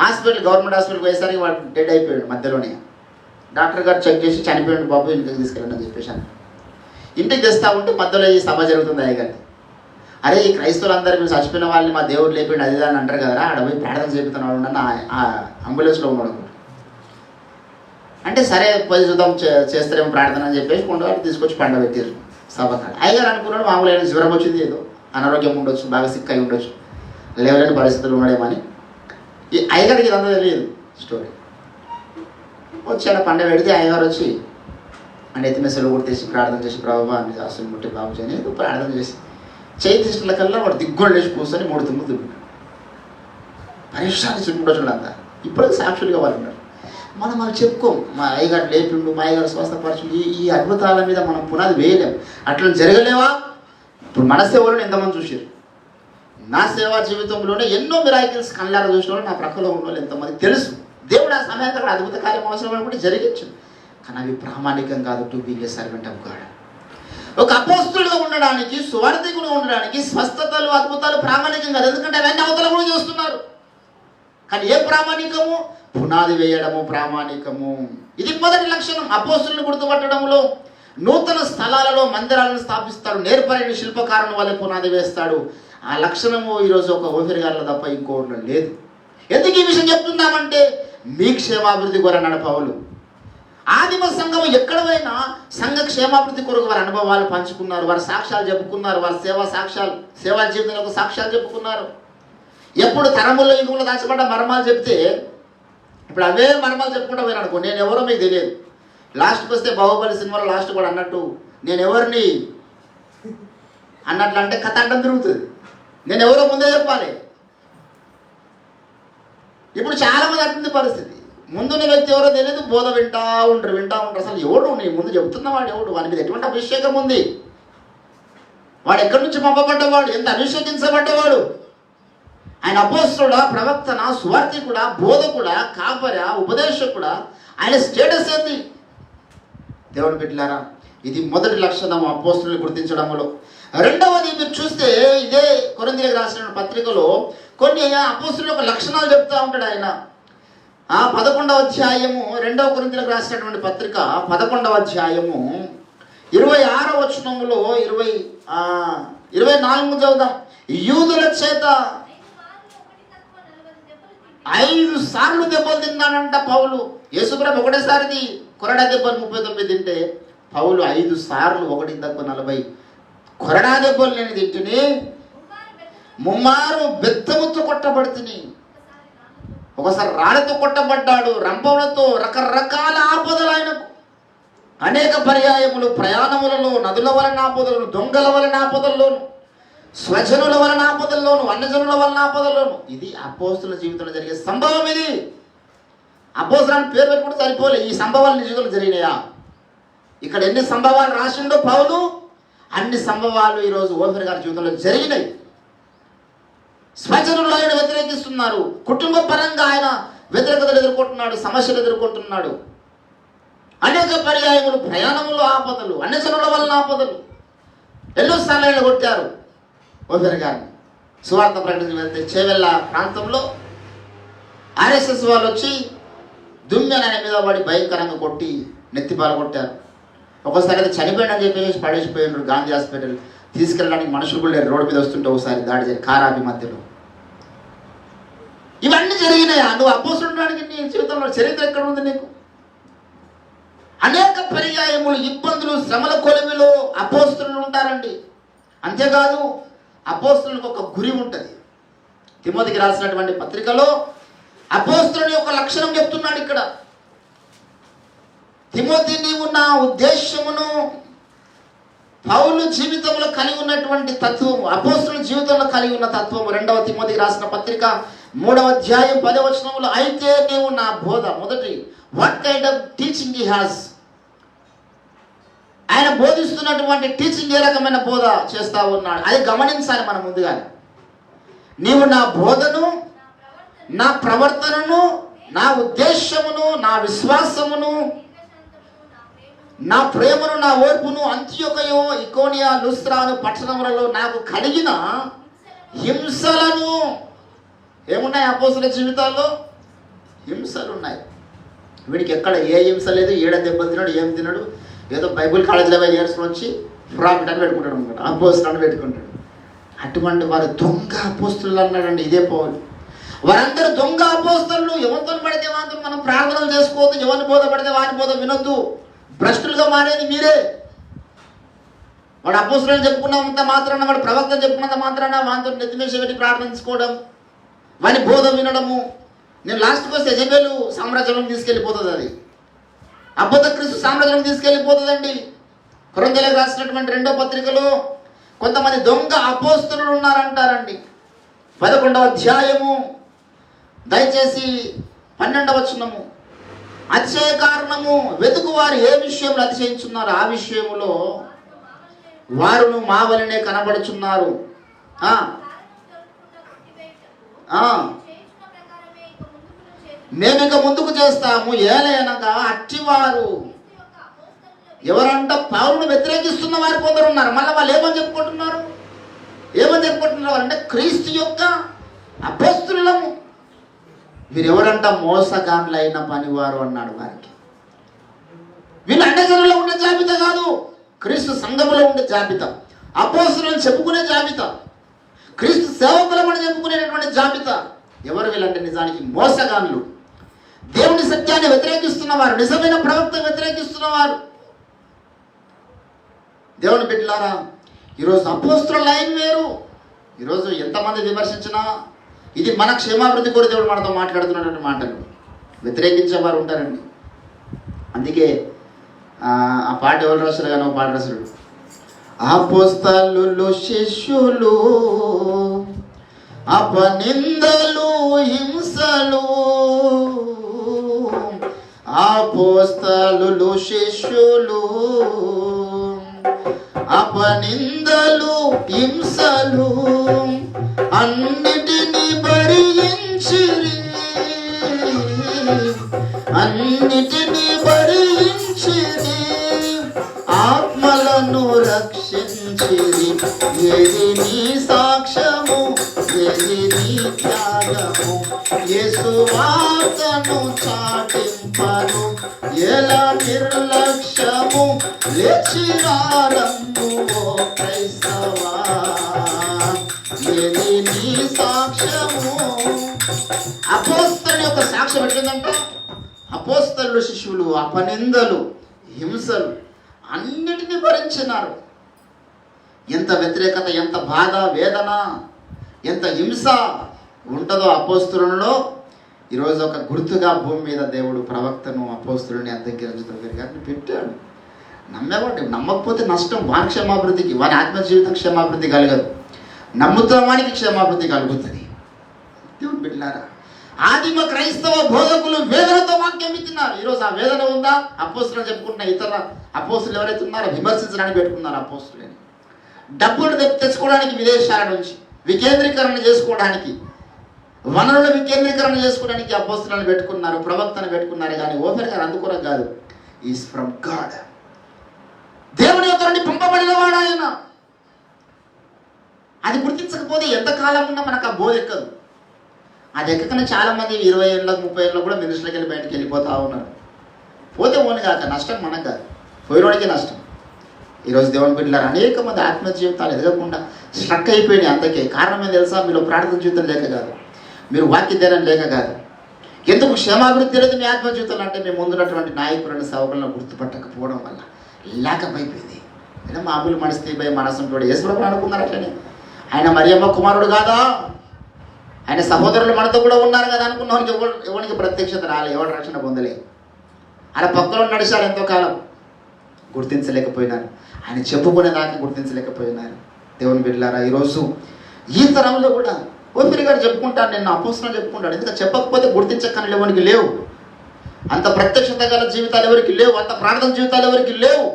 గవర్నమెంట్ హాస్పిటల్కి పోయేసరికి వాడు డెడ్ అయిపోయాడు మధ్యలోనే. డాక్టర్ గారు చెక్ చేసి చనిపోయాడు బాబు, ఇంటికి తీసుకెళ్ళండి అని చెప్పేసి అన్నారు. ఇంటికి తెస్తా ఉంటే మధ్యలో ఈ సభ జరుగుతుంది. అయ్యగారి, అరే ఈ క్రైస్తవులందరూ మీరు చచ్చిపోయిన వాళ్ళని మా దేవుడు లేపిండు అది అని అంటారు కదరా, ఆడ పోయి ప్రార్థన చేపుతున్నాడు అని ఆ అంబులెన్స్లో ఉన్నాడు. అంటే సరే పోయి చూద్దాం చేస్తారేమో ప్రార్థన అని చెప్పేసి కొండవాళ్ళు తీసుకొచ్చి పండ పెట్టారు సభకాలు. అయ్యగారు అనుకున్నాడు మామూలు జ్వరం వచ్చింది, ఏదో అనారోగ్యం ఉండొచ్చు, బాగా సిక్ అయి ఉండొచ్చు, లేవలేని పరిస్థితులు ఉన్నాడేమని. ఈ అయ్యగారికి ఇదంతా తెలియదు స్టోరీ. వచ్చాడు పండ పెడితే అయ్యగారు వచ్చి అంటే ఎత్తి మెసలు కొట్టేసి ప్రార్థన చేసి ప్రభావ అని అసలు ముట్టి బాబు చేయని ప్రార్థన చేసి చేయి తీసుకున్న కల్లా వాడు దిగ్గోళ్ళు వేసి కూర్చొని 3 తుమ్ములు పరీక్షాన్ని చుట్టుకుంటూ అంతా. ఇప్పటికి సాక్షులుగా వాళ్ళు ఉన్నారు. మనం అవి చెప్పుకోం, మా అయ్యగారు లేపిండు, మా అయ్యగారు స్వస్థపరచుండు, ఈ అద్భుతాల మీద మనం పునాది వేయలేం. అట్లా జరగలేవా? ఇప్పుడు మన సేవలను ఎంతమంది చూసారు? నా సేవా జీవితంలోనే ఎన్నో మిరాకిల్స్ కళ్ళారా చూసిన వాళ్ళు, నా ప్రక్కలో ఉన్న వాళ్ళు ఎంతమంది తెలుసు. దేవుడు ఆ సమయంలో కూడా అద్భుత కార్యం అవసరం అనుకుంటే జరిగించు, కానీ అవి ప్రామాణికం కాదు. To be a servant of God. ఒక అపోస్తులుగా ఉండడానికి, సువార్థికులుగా ఉండడానికి స్వస్థతలు అద్భుతాలు ప్రామాణికం కాదు. ఎందుకంటే అవన్నీ అవతల కూడా చేస్తున్నారు. కానీ ఏ ప్రామాణికము? పునాది వేయడము ప్రామాణికము. ఇది మొదటి లక్షణం. అపోస్తులను గుర్తుపట్టడంలో నూతన స్థలాలలో మందిరాలను స్థాపిస్తాడు, నేర్పరైన శిల్పకారుని వల్ల పునాది వేస్తాడు. ఆ లక్షణము ఈరోజు ఒక ఓఫిర్ గారిలో తప్ప ఇంకోటి లేదు. ఎందుకు ఈ విషయం చెప్తున్నామంటే మీ క్షేమాభివృద్ధి కొరన్నాడు పౌలు. ఆదిమ సంఘం ఎక్కడ పోయినా సంఘ క్షేమాభివృద్ధి కొరకు వారి అనుభవాలు పంచుకున్నారు, వారి సాక్ష్యాలు చెప్పుకున్నారు, వారి సేవా జీవితంలో సాక్ష్యాలు చెప్పుకున్నారు. ఎప్పుడు తరముల్లో యుగంలో దాచబడ్డ మర్మాలు చెప్తే ఇప్పుడు అవే మర్మాలు చెప్పుకుంటూ పోయినా అనుకో, నేను ఎవరో మీకు తెలియదు. లాస్ట్కి వస్తే బాహుబలి సినిమాలో లాస్ట్ కూడా అన్నట్టు నేను ఎవరిని అన్నట్లు అంటే కథ అడ్డం తిరుగుతుంది. నేను ఎవరో ముందే చెప్పాలి. ఇప్పుడు చాలామంది అట్టుంది పరిస్థితి. ముందున్న వ్యక్తి ఎవరో తెలియదు, బోధ వింటా ఉంటారు. అసలు ఎవడు నీ ముందు చెప్తున్నవాడు ఎవడు? వాని మీద ఎటువంటి అభిషేకం ఉంది? వాడు ఎక్కడి నుంచి పంపబడ్డవాడు? ఎంత అభిషేకించబడ్డవాడు? ఆయన అపోస్తలుడా, ప్రవక్తన, సువార్థికుడా, బోధకుడా, కాపరా, ఉపదేశకుడా? ఆయన స్టేటస్ ఏంది? దేవుని బిడ్డలారా, ఇది మొదటి లక్షణం అపోస్తలుని గుర్తించడంలో. రెండవది మీరు చూస్తే ఇదే కొరింథీయులకు రాసిన పత్రికలో కొన్ని అపోస్తలుల యొక్క లక్షణాలు చెప్తూ ఉంటాడు ఆయన. 11వ అధ్యాయము 2వ కొరింథీయులకు రాసినటువంటి పత్రిక 11వ అధ్యాయము 26వ వచనములో 24 చదువుదాం. యూదుల చేత 5 సార్లు దెబ్బలు తిన్నాడంట పౌలు. యేసుప్రభు ఒకటేసారి కొరడా దెబ్బలు 39 తింటే పౌలు 5 సార్లు 1:40 కొరడా దెబ్బలు నేను తింటుని, ముమ్మారు బెత్తముతో కొట్టబడుతుని, ఒకసారి రాళ్ళతో కొట్టబడ్డాడు, రంపములతో, రకరకాల ఆపదలు ఆయనకు. అనేక పర్యాయములు ప్రయాణములలో, నదుల వలన ఆపదలను, దొంగల వలన ఆపదల్లోను, స్వజనుల వలన ఆపదల్లోను, అన్యజనుల వలన ఆపదల్లోను. ఇది అపోస్తుల జీవితంలో జరిగే సంభవం. ఇది అపోస్తులని పేరు పెట్టుకుంటే సరిపోలే. ఈ సంభవాలు నీ జీవితంలో జరిగినాయా? ఇక్కడ ఎన్ని సంభవాలు రాసిండో పౌలు, అన్ని సంభవాలు ఈరోజు ఓఫిర్ గారి జీవితంలో జరిగినాయి. స్వజనులు ఆయన వ్యతిరేకిస్తున్నారు, కుటుంబ పరంగా ఆయన వ్యతిరేకతలు ఎదుర్కొంటున్నాడు, సమస్యలు ఎదుర్కొంటున్నాడు. అనేక పర్యాయములు ప్రయాణములు ఆపదలు, అన్యజనుల వలన ఆపదలు. ఎన్నోసార్లు ఆయన కొట్టారు ఓఫిర్ గారిని. సువార్త ప్రకటన వెళ్తే చేవెళ్ళ ప్రాంతంలో ఆర్ఎస్ఎస్ వాళ్ళు వచ్చి దుమ్మెన ఆయన మీద పడి భయంకరంగా కొట్టి నెత్తిపాలు కొట్టారు. ఒకసారి అయితే చనిపోయాడని చెప్పేసి పడేసిపోయినారు. గాంధీ హాస్పిటల్ తీసుకెళ్ళడానికి మనుషులు కూడా లేరు. రోడ్డు మీద వస్తుంటే ఒకసారి దాడి చేసి కారాపి మధ్యలో. ఇవన్నీ జరిగినాయా? నువ్వు అపోస్తుడానికి నీ జీవితంలో చరిత్ర ఎక్కడ ఉంది నీకు? అనేక పర్యాయములు, ఇబ్బందులు, శ్రమల కొలిమిలో అపోస్తులు ఉంటారండి. అంతేకాదు అపోస్తులకు ఒక గురి ఉంటుంది. తిమోతికి రాసినటువంటి పత్రికలో అపోస్తులని ఒక లక్షణం చెప్తున్నాడు ఇక్కడ. తిమోతి, నీవు నా ఉద్దేశమును, పౌలు జీవితంలో కలిగి ఉన్నటువంటి తత్వం, అపోస్తుల జీవితంలో కలిగి ఉన్న తత్వం 2వ తిమోతికి రాసిన పత్రిక 3వ అధ్యాయం 10వ వచనములో, అయితే నీవు నా బోధ, మొదటి what kind of teaching he has, ఆయన బోధిస్తున్నటువంటి టీచింగ్ ఏ రకమైన బోధ చేస్తా ఉన్నాడు అది గమనించాలి మనం ముందుగానే. నీవు నా బోధను, నా ప్రవర్తనను, నా ఉద్దేశమును, నా విశ్వాసమును, నా ప్రేమను, నా ఓర్పును, అంత్యొకయు, ఇకోనియా, లుస్త్రాను పట్టణములలో నాకు కలిగిన హింసలను. ఏమున్నాయి అపోస్తుల జీవితాల్లో? హింసలు ఉన్నాయి. వీడికి ఎక్కడ ఏ హింస లేదు, ఏడ దెబ్బలు తిన్నాడు, ఏం తిన్నాడు, ఏదో బైబుల్ కాలేజీలో నేర్చుకుని వచ్చి ఫ్రాఫిట్ అని పెట్టుకుంటాడు అనమాట, అపోస్తులు అని పెట్టుకుంటాడు. అటువంటి వారు దొంగ అపోస్తులు అన్నాడండి ఇదే పౌలు. వారందరూ దొంగ అపోస్తలు. ఎవరితో పడితే వారితో మనం ప్రార్థనలు చేసుకోవద్దు, ఎవరిని బోధ పడితే వారి బోధ వినొద్దు. భ్రష్టులుగా మారేది మీరే. వాడు అపోస్తులను చెప్పుకున్నంత మాత్రాన, వాడు ప్రవక్త చెప్పుకున్నంత మాత్రాన వారితో నెత్తిమేసి పెట్టి ప్రార్థించుకోవడం, వాని బోధ వినడము. నేను లాస్ట్కి వస్తే యెజబెలు సామ్రాజ్యంలోకి తీసుకెళ్ళిపోతుంది. అది అబద్ధ క్రీస్తు సామ్రాజ్యంలోకి తీసుకెళ్ళిపోతుందండి. కొరింథీయులకు రాసినటువంటి 2వ పత్రికలో కొంతమంది దొంగ అపోస్తులు ఉన్నారంటారండి. 11వ అధ్యాయము దయచేసి 12వ వచనము. అతిశయ కారణము వెతుకు వారు ఏ విషయంలో అతిశయించున్నారు, ఆ విషయములో వారును మా వలనే కనబడుచున్నారు. మేము ఇక ముందుకు చేస్తాము. ఏలయనగా అట్టివారు ఎవరంట? పౌలును వ్యతిరేకిస్తున్న వారు కొందరు ఉన్నారు. మళ్ళీ వాళ్ళు ఏమని చెప్పుకుంటున్నారు అంటే క్రీస్తు యొక్క అపోస్తులము. వీరెవరంట? మోసగాండ్లైన పనివారు అన్నాడు వారికి. వీళ్ళు అన్యజనుల్లో ఉండే జాబితా కాదు, క్రీస్తు సంఘములో ఉండే జాబితా, అపోస్తులను చెప్పుకునే జాబితా, క్రీస్తు సేవకులమని చెప్పుకునేటటువంటి జాబితా. ఎవరు వీళ్ళంటే నిజానికి మోసగాన్లు, దేవుని సత్యాన్ని వ్యతిరేకిస్తున్నవారు, నిజమైన ప్రవక్త వ్యతిరేకిస్తున్నవారు. దేవుని బిడ్డలారా, ఈరోజు అపోస్తుల లైన్ వేరు. ఈరోజు ఎంతమంది విమర్శించినా ఇది మన క్షేమాభివృద్ధి కోరి దేవుడు మనతో మాట్లాడుతున్నటువంటి మాటలు. వ్యతిరేకించేవారు ఉంటారండి. అందుకే ఆ పాట ఎవరు రాశారు కానీ ఒక పాట రాశాడు. అపోస్తలులు శిష్యులు అపనిందలు హింసలు, అపోస్తలులు శిష్యులు అపనిందలు హింసలు, అన్నిటిని భరించిరి, అన్నిటిని భరించిరి, ఆత్మలను రక్షించిరి. ఏది నీ సాక్ష్యము, ఏది నీ త్యాగము, యేసు వార్తను చాటింపను ఎలా నిర్లక్ష్యము, లేచిరారము ఓ క్రైస్తవా, ఏది నీ సాక్ష్యము. అపోస్తలుని యొక్క సాక్ష్యం ఎట్లుందంటే, అపోస్తలులు శిష్యులు అపనిందలు హింసలు అన్నిటినీ భరించినారు. ఎంత వ్యతిరేకత, ఎంత బాధ, వేదన, ఎంత హింస ఉంటుందో అపోస్తులలో. ఈరోజు ఒక గుర్తుగా భూమి మీద దేవుడు ప్రవక్తను అపోస్తులని అంతఃకరించుతారు గారిని పెట్టాడు. నమ్మేవాడు, నమ్మకపోతే నష్టం. వాని క్షేమాభివృద్ధికి, వాని ఆత్మ జీవితం క్షేమాభివృద్ధి కలగదు. నమ్ముతున్న వానికి క్షేమాభివృద్ధి కలుగుతుంది. దేవుడు బిడ్డలారా, ఆదిమ క్రైస్తవ బోధకులు వేదనతో వాక్యం ఇస్తున్నారు. ఈరోజు ఆ వేదన ఉందా? అపోస్తులు చెప్పుకుంటున్న ఇతర అపోస్తులు ఎవరైతే ఉన్నారో విమర్శించడానికి పెట్టుకున్నారు అపోస్తులని. డబ్బులు తెచ్చుకోవడానికి, విదేశాల నుంచి వికేంద్రీకరణ చేసుకోవడానికి, వనరుల వికేంద్రీకరణ చేసుకోవడానికి అపోస్తులను పెట్టుకున్నారు, ప్రవక్తను పెట్టుకున్నారు. కానీ ఓపెన్ గారు అందుకోరం కాదు. Is from God. దేవుని యొక్క నుండి పంపబడిన వాడు ఆయన. అది గుర్తించకపోతే ఎంతకాలం ఉన్నా మనకు ఆ బోధ ఎక్కదు. అది ఎక్కకనే చాలామంది 20 ఏళ్ళకు 30 ఏళ్ళకు కూడా మినిస్టర్కి వెళ్ళి బయటకు వెళ్ళిపోతూ ఉన్నారు. పోతే ఓని కాక నష్టం మనకు కాదు, పోయినోడికి నష్టం. ఈరోజు దేవుని బిడ్డలారా, అనేక మంది ఆత్మ జీవితాలు ఎదగకుండా స్ట్రక్ అయిపోయినాయి. అందుకే కారణం ఏం తెలుసా? మీలో ప్రార్థన జీవితం లేక కాదు, మీరు వాక్య ధ్యానం లేక కాదు. ఎందుకు క్షేమాభివృద్ధి లేదు మీ ఆత్మ జీవితంలో అంటే, మేము ముందున్నటువంటి నాయకులను సేవకులను గుర్తుపట్టకపోవడం వల్ల లేకపోయిపోయింది. అయినా మామూలు మనస్తే భయ మనసుంటాడు. యేసుప్రభువు అనుకున్నారు అట్లనే. ఆయన మరియమ్మ కుమారుడు కాదా, ఆయన సహోదరులు మనతో కూడా ఉన్నారు కదా అనుకున్నాను. ఎవరికి ప్రత్యక్షత రాలే, ఎవరు రక్షణ పొందలే. ఆయన పక్కలో నడిచారు ఎంతో కాలం, గుర్తించలేకపోయినారు. ఆయన చెప్పుకునేదాకా గుర్తించలేకపోయినారు. దేవుని బిడ్డలారా, ఈరోజు ఈ తరంలో కూడా ఓపిరి గారు చెప్పుకుంటాను, నేను అపోస్తులను చెప్పుకుంటాను. ఎందుకంటే చెప్పకపోతే గుర్తించక్కని ఎవరికి లేవు. అంత ప్రత్యక్షత గల జీవితాలు ఎవరికి లేవు, అంత ప్రార్థన జీవితాలు ఎవరికి లేవు.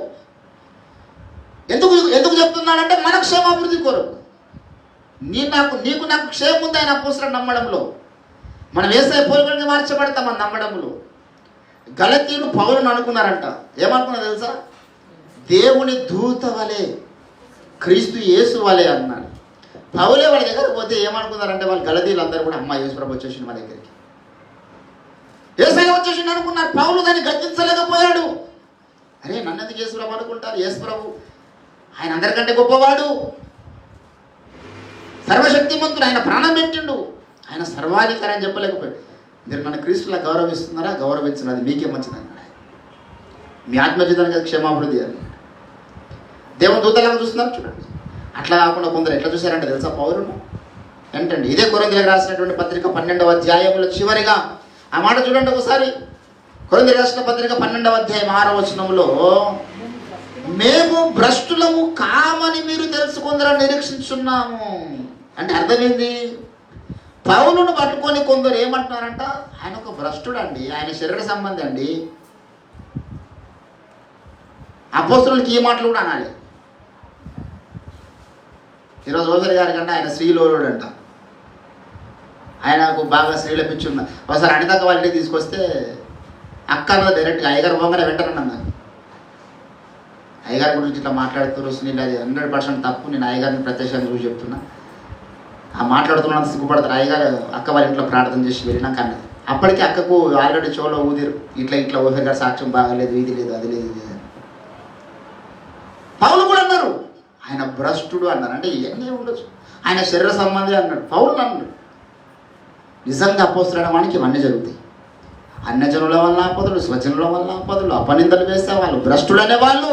ఎందుకు చెప్తున్నానంటే మన క్షేమాభివృద్ధి కొరకు. నీకు నాకు క్షేమం ఉంది ఆయన అపోస్తులను నమ్మడంలో. మనం యేసయ్య పోలికగా మార్చబడతాం మన నమ్మడంలో. గలతీయులు పౌలును అనుకున్నారంట. ఏమనుకున్నా తెలుసా? దేవుని దూత వలె, క్రీస్తు యేసు వలె అన్నాడు. పౌలే వాళ్ళ దగ్గర పోతే ఏమనుకున్నారంటే, వాళ్ళు గలతీయులు అందరూ కూడా అమ్మ యేసు ప్రభు వచ్చేసింది మా దగ్గరికి. యేసయ్య వచ్చేసిండు అనుకున్నారు. పౌలు దాన్ని గద్దించలేకపోయాడు. అరే నన్ను ఎందుకు యేసు ప్రభు అనుకుంటారు? యేసు ప్రభు ఆయన అందరికంటే గొప్పవాడు, సర్వశక్తిమంతుడు, ఆయన ప్రాణం పెట్టిండు, ఆయన సర్వాధికారి అని చెప్పలేకపోయాడు. మీరు నన్ను క్రీస్తులా గౌరవిస్తున్నారా? గౌరవించినది మీకే మంచిది అన్నాడు. మీ ఆత్మజీవితానికి క్షమాభివృద్ధి అని దేవుని దూతలాగా చూస్తున్నారు చూడండి. అట్లా కాకుండా కొందరు ఎట్లా చూశారంటే తెలుసా పౌరులు ఏంటండి? ఇదే కొరింథీయులకు రాసినటువంటి పత్రిక 12వ అధ్యాయంలో చివరిగా ఆ మాట చూడండి ఒకసారి. కొరింథీయులకు రాసిన పత్రిక 12వ అధ్యాయం 6వ వచనంలో, మేము భ్రష్టులము కామని మీరు తెలుసుకుందరని నిరీక్షించున్నాము అంటే అర్థమైంది. పౌలును పట్టుకొని కొందరు ఏమంటున్నారంట, ఆయన ఒక భ్రష్టుడు అండి, ఆయన శరీర సంబంధి అండి. అపోస్తలులకి ఈ మాటలు కూడా అనాలి. ఈరోజు ఓఫీర్ గారి కంటే ఆయన స్త్రీలోడు అంట. ఆయనకు బాగా స్త్రీల పిచ్చున్న. ఒకసారి అనితక్క వాళ్ళ ఇంటికి తీసుకొస్తే అక్క అన్నది డైరెక్ట్గా అయ్యగారు పోగానే వెంటనే అయ్యగారి గురించి ఇట్లా మాట్లాడుతున్నారు సునీల్, అది 100% తప్పు. నేను అయ్యగారిని ప్రత్యక్షంగా చూసి చెప్తున్నా. ఆ మాట్లాడుతున్నంత సిగ్గుపడతారు. అయ్యగారు అక్క వాళ్ళ ఇంట్లో ప్రార్థన చేసి వెళ్ళినాక అన్నది. అప్పటికి అక్కకు ఆల్రెడీ చెవులో ఊదిరు, ఇట్లా ఓఫీర్ గారి సాక్ష్యం బాగాలేదు, ఇది లేదు, అది లేదు, ఇది లేదు. పౌలు కూడా అన్నారు ఆయన భ్రష్టుడు అన్నారు. అంటే ఇవన్నీ ఉండొచ్చు, ఆయన శరీర సంబంధి అన్నాడు. పౌలు అన్నాడు. నిజంగా అపోస్తలుడైన వానికి ఇవన్నీ జరుగుతాయి. అన్యజనుల వల్ల ఆపదలు, స్వజనుల వల్ల ఆపదలు, అపనిందలు వేసే వాళ్ళు, భ్రష్టులు అనేవాళ్ళు.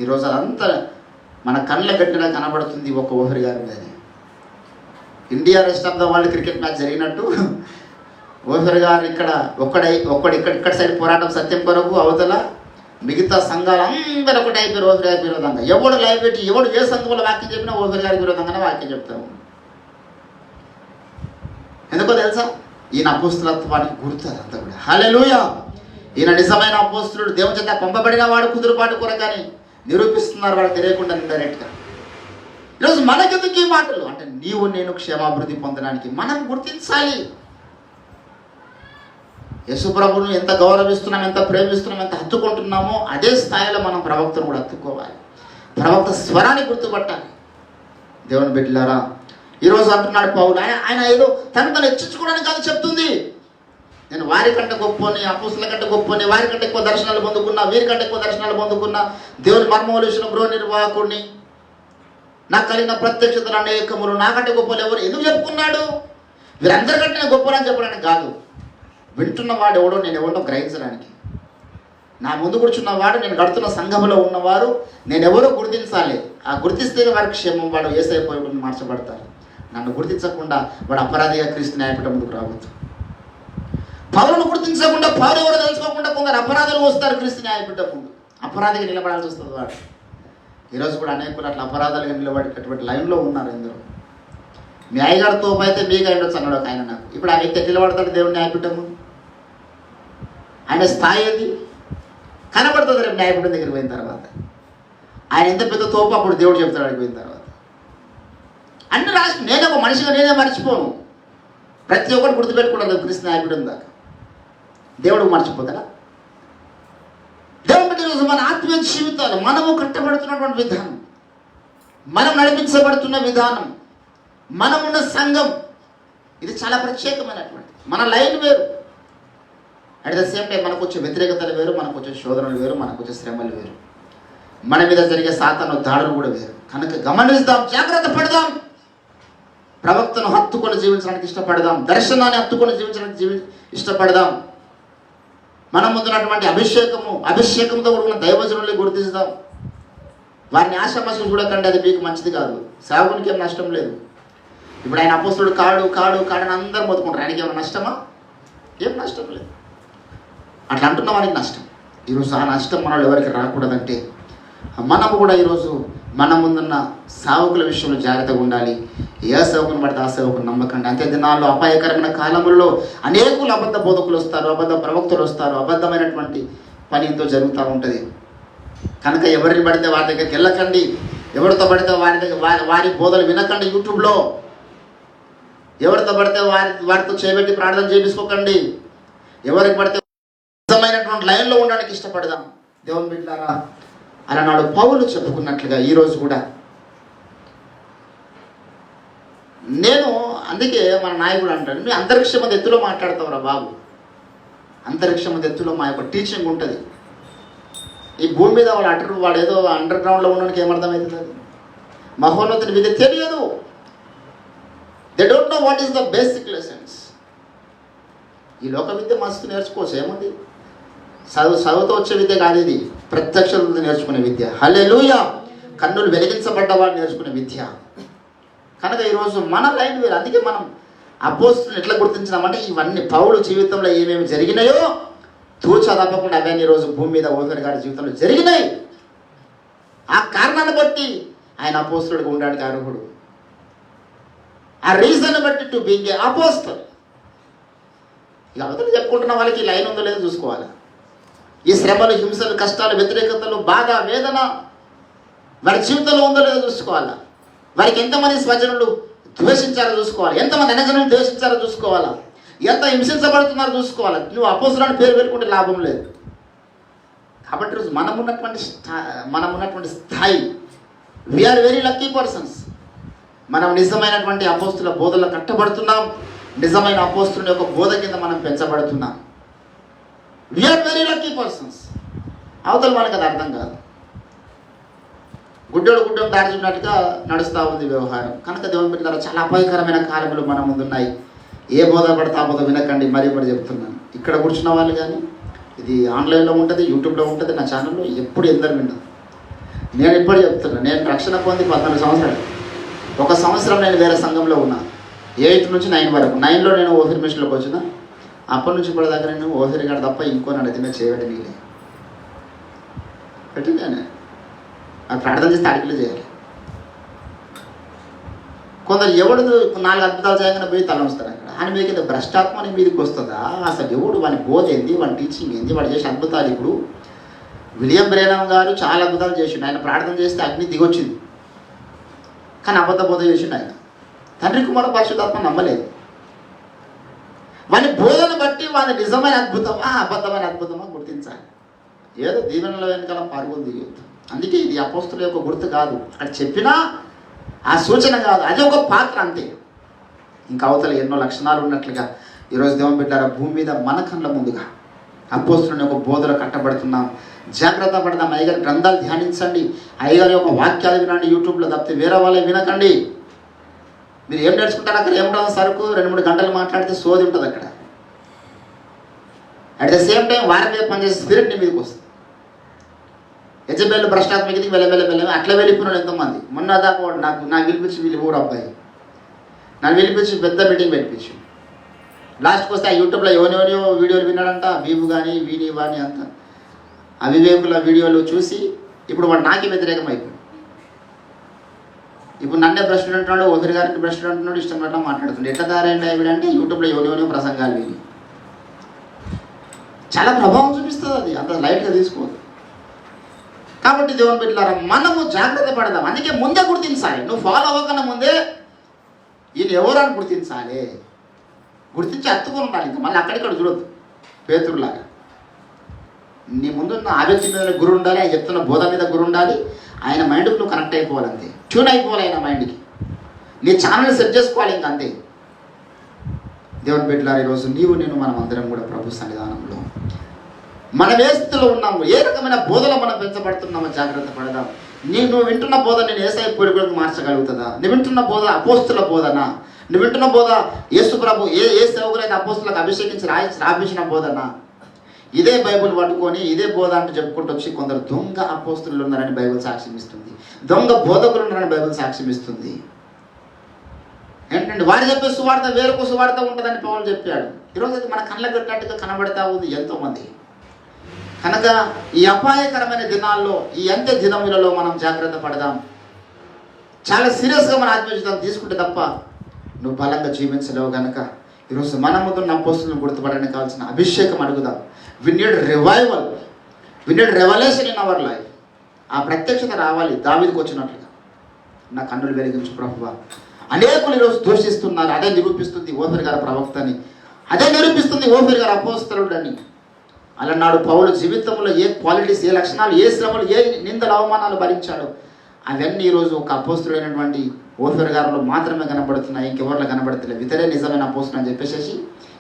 ఈరోజు అదంతా మన కళ్ళ గట్టిగా కనబడుతుంది ఒక ఓఫీర్ గారి మీద. India rest of the world cricket match జరిగినట్టు ఓఫీర్ గారు ఇక్కడ ఇక్కడ సైడ్ పోరాటం సత్యం కొరకు, అవతల మిగతా సంఘాలు అందరూ ఒకటి అయిపోయారు ఓఫీర్ గారికి విరోధంగా. ఎవడు లైవ్ పెట్టి ఎవడు ఏ సంఘంలో వాక్యం చెప్పినా ఓఫీర్ గారికి విరోధంగానే వాక్యం చెప్తాము. ఎందుకో తెలుసా? ఈయన అపోస్తలత్వానికి గుర్తు అదంతా కూడా. హల్లెలూయా! ఈయన నిజమైన అపోస్తలుడు, దేవుని చేత పంపబడిన వాడు, కుదురుపాటు కొరకని నిరూపిస్తున్నారు వాడు తెలియకుండా డైరెక్ట్గా. ఈరోజు మనకెందుకు ఈ మాటలు అంటే, నీవు నేను క్షేమాభివృద్ధి పొందడానికి మనం గుర్తించాలి. యేసుప్రభును ఎంత గౌరవిస్తున్నాం, ఎంత ప్రేమిస్తున్నాం, ఎంత హత్తుకుంటున్నామో అదే స్థాయిలో మనం ప్రవక్తను కూడా హత్తుకోవాలి. ప్రవక్త స్వరాన్ని గుర్తుపట్టాలి. దేవుని బిడ్డలారా, ఈరోజు అంటున్నాడు పౌలు, ఆయన ఏదో తను హెచ్చించుకోవడానికి కాదు చెప్తుంది. నేను వారికంటే గొప్పని, అపోస్తలుల కంటే గొప్పని, వారికంటే ఎక్కువ దర్శనాలు పొందుకున్నా, వీరికంటే ఎక్కువ దర్శనాలు పొందుకున్నా, దేవుని మర్మములు ఇచ్చిన గృహ నిర్వాహకుడిని, నాకు కలిగిన ప్రత్యక్షతలు అనేకములు, నాకంటే గొప్పలు ఎవరు ఎందుకు చెప్పుకున్నాడు? వీరందరికంటే నేను గొప్పలని చెప్పడానికి కాదు. వింటున్నవాడు ఎవడో నేను ఎవడో గ్రహించడానికి. నా ముందు కూర్చున్నవాడు, నేను గడుతున్న సంఘంలో ఉన్నవారు నేను ఎవరో గుర్తించాలి. ఆ గుర్తిస్తే వారికి క్షేమం, వాడు ఏసైపోయి మార్చబడతారు. నన్ను గుర్తించకుండా వాడు అపరాధిగా క్రీస్తు న్యాయపీఠం ముందుకు రావద్దు. పౌరులను గుర్తించకుండా, పౌరు ఎవరో తెలుసుకోకుండా కొందరు అపరాధులు వస్తారు క్రీస్తు న్యాయపీఠం ముందు. అపరాధిగా నిలబడాల్సి వస్తుంది వాడు. ఈరోజు కూడా అనేకులు అట్లా అపరాధాలుగా నిలబడేటటువంటి లైన్లో ఉన్నారు. ఎందరో మీ అయ్యగారు తోపు అయితే మీకు అయ్యొచ్చు అన్నాడు ఒక ఆయన నాకు. ఇప్పుడు ఆ వ్యక్తి నిలబడతాడు దేవుని న్యాయపీఠం ముందు. ఆయన స్థాయి అది కనబడుతుంది రేపు న్యాయపీఠం దగ్గరికి పోయిన తర్వాత. ఆయన ఎంత పెద్ద తోపు అప్పుడు దేవుడు చెప్తాడు అడిగిపోయిన తర్వాత. అన్ని రాసి నేను ఒక మనిషిగా నేనే మర్చిపోను. ప్రతి ఒక్కటి గుర్తుపెట్టుకుంటాను క్రీస్తు న్యాయపీఠం దాకా. దేవుడు మర్చిపోతాడా? దేవుడు బట్టి రోజు మన ఆత్మీయ జీవితాలు, మనము కట్టబడుతున్నటువంటి విధానం, మనం నడిపించబడుతున్న విధానం, మనమున్న సంఘం, ఇది చాలా ప్రత్యేకమైనటువంటి మన లైన్ వేరు. అట్ ద సేమ్ టైం మనకు వచ్చే వ్యతిరేకతలు వేరు, మనకు వచ్చే శోధనలు వేరు, మనకు వచ్చే శ్రమలు వేరు, మన మీద జరిగే సాతాను దాడులు కూడా వేరు. కనుక గమనిస్తాం, జాగ్రత్త పడదాం. ప్రవక్తను హత్తుకొని జీవించడానికి ఇష్టపడదాం. దర్శనాన్ని హత్తుకొని జీవించడానికి ఇష్టపడదాం. మన ముందున్నటువంటి అభిషేకంతో కూడిన దైవజనుల్ని గుర్తిస్తాం. వారిని ఆశామాషలు చూడకండి, అది మీకు మంచిది కాదు. సేవకునికి ఏం నష్టం లేదు. ఇప్పుడు ఆయన అపోస్తలుడు కాడని అందరూ మొత్తుకుంటారు. ఆయనకి ఏమైనా నష్టమా? ఏం నష్టం లేదు. అట్లా అంటున్న వారికి నష్టం. ఈరోజు ఆ నష్టం మనలో ఎవరికి రాకూడదంటే మనము కూడా ఈరోజు మన ముందున్న సేవకుల విషయంలో జాగ్రత్తగా ఉండాలి. ఏ సేవకుని పడితే ఆ సేవకుని నమ్మకండి. అంతే దినాల్లో అపాయకరమైన కాలంలో అనేకులు అబద్ధ బోధకులు వస్తారు, అబద్ధ ప్రవక్తలు వస్తారు, అబద్ధమైనటువంటి పని ఎంతో జరుగుతూ ఉంటుంది. కనుక ఎవరిని పడితే వారి దగ్గరికి వెళ్ళకండి, ఎవరితో పడితే వారి బోధలు వినకండి. యూట్యూబ్లో ఎవరితో పడితే వారితో చేపెట్టి ప్రార్థన చేయించుకోకండి. ఎవరికి పడితే నిజమైనటువంటి లైన్లో ఉండడానికి ఇష్టపడదాం. దేవుని బిడ్డలారా, అలనాడు పౌలు చెప్పుకున్నట్లుగా ఈరోజు కూడా నేను అందుకే మన నాయకుడు అంటాడు, మీ అంతరిక్ష మంది ఎత్తులో మాట్లాడతావురా బాబు, అంతరిక్షం ఎత్తులో మా యొక్క టీచింగ్ ఉంటుంది. ఈ భూమి మీద వాడు ఏదో అండర్ గ్రౌండ్లో ఉండడానికి ఏమర్థమవుతుంది? అది మహోన్నతుని విద్య తెలియదు. They don't know what is the basic lessons. ఈ లోక విద్య మస్తు నేర్చుకోవచ్చు, ఏముంది? చదువుతో వచ్చే విద్య కాదు ఇది, ప్రత్యక్షతతో నేర్చుకునే విద్య. హల్లెలూయా. కన్నులు వెలిగించబడ్డ వాళ్ళు నేర్చుకునే విద్య. కనుక ఈరోజు మన లైన్ వేరు. అందుకే మనం అపోస్తులను ఎట్లా గుర్తించినామంటే ఇవన్నీ పౌలు జీవితంలో ఏమేమి జరిగినాయో తూచా తప్పకుండా అవన్నీ ఈరోజు భూమి మీద ఓఫీర్ గారి జీవితంలో జరిగినాయి. ఆ కారణాన్ని బట్టి ఆయన అపోస్తులుడిగా ఉండడానికి అర్హుడు. ఆ రీజన్ బట్టి టు బీయింగ్ ఏ అపోస్తల్. ఇక అవతల చెప్పుకుంటున్న వాళ్ళకి లైన్ ఉందో లేదో చూసుకోవాలి. ఈ శ్రమలు, హింసలు, కష్టాలు, వ్యతిరేకతలు, బాధ, వేదన వారి జీవితంలో ఉందో లేదో చూసుకోవాలా. వారికి ఎంతమంది స్వజనులు ద్వేషించారో చూసుకోవాలి, ఎంతమంది అనజనులు ద్వేషించారో చూసుకోవాలా, ఎంత హింసించబడుతున్నారో చూసుకోవాలి. నువ్వు అపోస్తులని పేరు పెట్టుకుంటే లాభం లేదు. కాబట్టి రోజు మనం ఉన్నటువంటి స్థాయి, వీఆర్ వెరీ లక్కీ పర్సన్స్. మనం నిజమైనటువంటి అపోస్తుల బోధలో కట్టబడుతున్నాం. నిజమైన అపోస్తుల యొక్క బోధ కింద మనం పెంచబడుతున్నాం. We are very lucky persons. అవతల మనకు అది అర్థం కాదు. గుడ్డోడు దాచుకున్నట్టుగా నడుస్తూ ఉంది వ్యవహారం. కనుక దేవుని బిడ్డలారా, చాలా అపాయకరమైన కాలములు మన ముందున్నాయి. ఏ బోధ పడితే ఆ బోధ వినకండి. మరీ చెప్తున్నాను. ఇక్కడ కూర్చున్న వాళ్ళు కానీ, ఇది ఆన్లైన్లో ఉంటుంది, యూట్యూబ్లో ఉంటుంది, నా ఛానల్లో ఎప్పుడు ఎందరు విన్నాను. నేను ఇప్పుడు చెప్తున్నాను, నేను రక్షణ పొంది 14 సంవత్సరాలు. 1 సంవత్సరం నేను వేరే సంఘంలో ఉన్నా. 8 నుంచి 9 వరకు. 9లో నేను ఓఫీర్ మిషన్లోకి వచ్చిన. అప్పటి నుంచి ఇప్పటిదాకా నేను ఓఫీర్ గారు తప్ప ఇంకో నడితే చేయడం నీలే పెట్టిందే. అది ప్రార్థన చేస్తే అడిగిలో చేయాలి. కొందరు ఎవడు 4 అద్భుతాలు చేయగానే పోయి తల ఉంచుతారు అక్కడ. ఆయన మీకు భ్రష్టాత్మని మీదకి వస్తుందా? అసలు ఎవడు వాని బోధ ఏంది, వాని టీచింగ్ ఏంది, వాడు చేసే అద్భుతాలు. ఇప్పుడు విలియం బ్రేనమ్ గారు చాలా అద్భుతాలు చేసిండు. ఆయన ప్రార్థన చేస్తే అగ్ని దిగొచ్చింది. కానీ అబద్ధ బోధ చేసిండు ఆయన. తండ్రి కుమార పరిశుద్ధాత్మ నమ్మలేదు. వాని బోధన బట్టి వాని నిజమైన అద్భుతమా అబద్ధమైన అద్భుతమా గుర్తించాలి. ఏదో దీవెనల వెనకాల పరుగులు దిగొద్దు. అందుకే ఇది అపోస్తుల యొక్క గుర్తు కాదు, అక్కడ చెప్పినా ఆ సూచన కాదు, అది ఒక పాత్ర అంతే. ఇంకా అవతల ఎన్నో లక్షణాలు ఉన్నట్లుగా ఈరోజు దేవుని బిడ్డలారా, భూమి మీద మన కళ్ళ ముందుగా అపోస్తుల యొక్క బోధన కట్టబడుతున్నాం. జాగ్రత్త పడదాం. అయ్యగారి గ్రంథాలు ధ్యానించండి, అయ్యగారి యొక్క వాక్యాలు వినండి. యూట్యూబ్లో తప్పితే వేరే వాళ్ళే వినకండి. మీరు ఏం నేర్చుకుంటారు అక్కడ? ఏముంటుంది? సరుకు 2-3 గంటలు మాట్లాడితే సోది ఉంటుంది అక్కడ. అట్ ద సేమ్ టైం వారి మీద పనిచేసే స్పిరిట్ నీ మీదకి వస్తుంది. యజబేలు భ్రష్టాత్మకి వెళ్ళ అట్లా వెళ్ళిపోయినాడు ఎంతోమంది. మొన్న దాకా నాకు పిలిపించి వీళ్ళు ఊరు అబ్బాయి నన్ను పిలిపించి పెద్ద మీటింగ్ పెట్టించు. లాస్ట్కి వస్తే ఆ యూట్యూబ్లో ఎవరెవరియో వీడియోలు విన్నాడంట. వీవు కానీ వీని వాని అంతా అవివేకుల వీడియోలు చూసి ఇప్పుడు వాడు నాకే వ్యతిరేకం అయిపోయాడు. ఇప్పుడు నన్నే బ్రష్ అంటున్నాడు, ఓఫీర్ గారికి బ్రష్ అంటున్నాడు, ఇష్టం పట్ల మాట్లాడుతున్నాడు. ఎట్లా తయారైంది ఆవిడంటే యూట్యూబ్లో ఎవరెవరియో ప్రసంగాలు విని. చాలా ప్రభావం చూపిస్తుంది అది, అంత లైట్గా తీసుకోదు. కాబట్టి దేవుని బిడ్డలారా, మనము జాగ్రత్త పడదాం. అందుకే ముందే గుర్తించాలి. నువ్వు ఫాలో అవ్వకన్నా ముందే ఈయన ఎవరు అని గుర్తించాలి. గుర్తించి అత్తుకొని ఉండాలి. ఇంకా మళ్ళీ అక్కడిక్కడ చూడొద్దు. పేతురులాగా నీ ముందున్న ఆ వ్యక్తి మీద గురు ఉండాలి, ఆయన చెప్తున్న బోధ మీద గురు ఉండాలి. ఆయన మైండ్కి నువ్వు కనెక్ట్ అయిపోవాలి, అంతే. ట్యూన్ అయిపోవాలి ఆయన మైండ్కి. నీ ఛానల్ సెట్ చేసుకోవాలి, ఇంక అంతే. దేవుని బిడ్డలారా, ఈరోజు నేను మనం అందరం కూడా ప్రభు సన్నిధానంలో మనం ఏ స్థితిలో ఉన్నాము, ఏ రకమైన బోధలో మనం పెంచబడుతున్నామో జాగ్రత్త పడదాం. నువ్వు వింటున్న బోధ నేను ఏసై పొరుగులకు మార్చగలుగుతుందా? నువ్వు వింటున్న బోధ అపోస్తుల బోధనా? నువ్వు వింటున్న బోధ యేసు ప్రభు ఏ సేవకులైతే అపోస్తులకు అభిషేకించి రాయించిన బోధనా? ఇదే బైబుల్ పట్టుకొని ఇదే బోధ అంటూ చెప్పుకుంటూ వచ్చి కొందరు దొంగ అపోస్తులు ఉన్నారని బైబుల్ సాక్ష్యం ఇస్తుంది. దొంగ బోధకులు ఉన్నారని బైబుల్ సాక్ష్యం ఇస్తుంది. ఏంటంటే వారు చెప్పే సువార్త వేరొక సువార్త ఉంటుందని పౌలు చెప్పాడు. ఈరోజు అది మన కళ్ళకు కట్టినట్టుగా కనబడతా ఉంది ఎంతోమంది. కనుక ఈ అపాయకరమైన దినాల్లో, ఈ అంత్య దినములలో మనం జాగ్రత్త పడదాం. చాలా సీరియస్గా మన ఆత్మీయతను తీసుకుంటే తప్ప నువ్వు బలంగా జీవించలేవు. కనుక ఈరోజు మన ముందున్న అపోస్తులను గుర్తుపడడానికి కావాల్సిన అభిషేకం అడుగుదాం. We need revival, we need revolution in our life. ఆ ప్రత్యక్షత రావాలి దావీదుకు వచ్చినట్లుగా. నా కన్నులు వెలిగించు ప్రభువా. అనేకులు ఈరోజు దూషిస్తున్నారు. అదే నిరూపిస్తుంది ఓఫీర్ గారి ప్రవక్తని, అదే నిరూపిస్తుంది ఓఫీర్ గారు అపోస్తలుడని. అలనాడు పౌలు జీవితంలో ఏ క్వాలిటీస్, ఏ లక్షణాలు, ఏ శ్రమలు, ఏ నిందల అవమానాలు భరించాడు, అవన్నీ ఈరోజు ఒక అపోస్తుడైనటువంటి ఓఫీర్ గారిలో మాత్రమే కనబడుతున్నాయి, ఇంకెవరిలో కనబడతలేదు. ఇతరే నిజమైన అపోస్తులు అని చెప్పేసి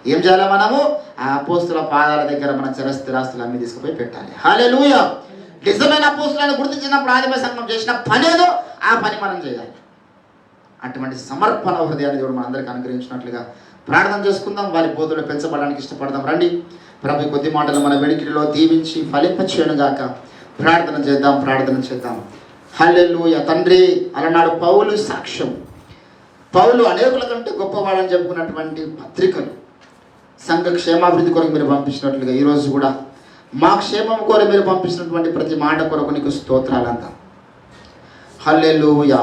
ఏం చేయాలి? మనము ఆ అపోస్తుల పాదాల దగ్గర మన చిరస్థిరాస్తులు అమ్మి తీసుకుపోయి పెట్టాలి. హల్లెలూయా. నిజమైన అపోస్తులను గుర్తించినప్పుడు ఆదిమ సంఘం చేసిన పని ఏదో ఆ పని మనం చేయాలి. అటువంటి సమర్పణ హృదయాన్ని దేవుడు మనందరికీ అనుగ్రహించినట్లుగా ప్రార్థన చేసుకుందాం. వారి బోధనలు పెంచబడడానికి ఇష్టపడదాం. రండి, ప్రభు కొద్ది మాటలు మన వెనుకలో దీవించి ఫలింపచేయను గాక. ప్రార్థన చేద్దాం. హల్లెలూయా. తండ్రి, అలనాడు పౌలు సాక్ష్యం, పౌలు అనేకుల కంటే గొప్పవాడని చెప్పుకున్నటువంటి పత్రికలు సంఘ క్షేమాభివృద్ధి కొరకు మీరు పంపించినట్లుగా ఈరోజు కూడా మా క్షేమం కొరకు మీరు పంపించినటువంటి ప్రతి మాట కొరకు నీకు స్తోత్రాలంతా. హల్లెలూయా.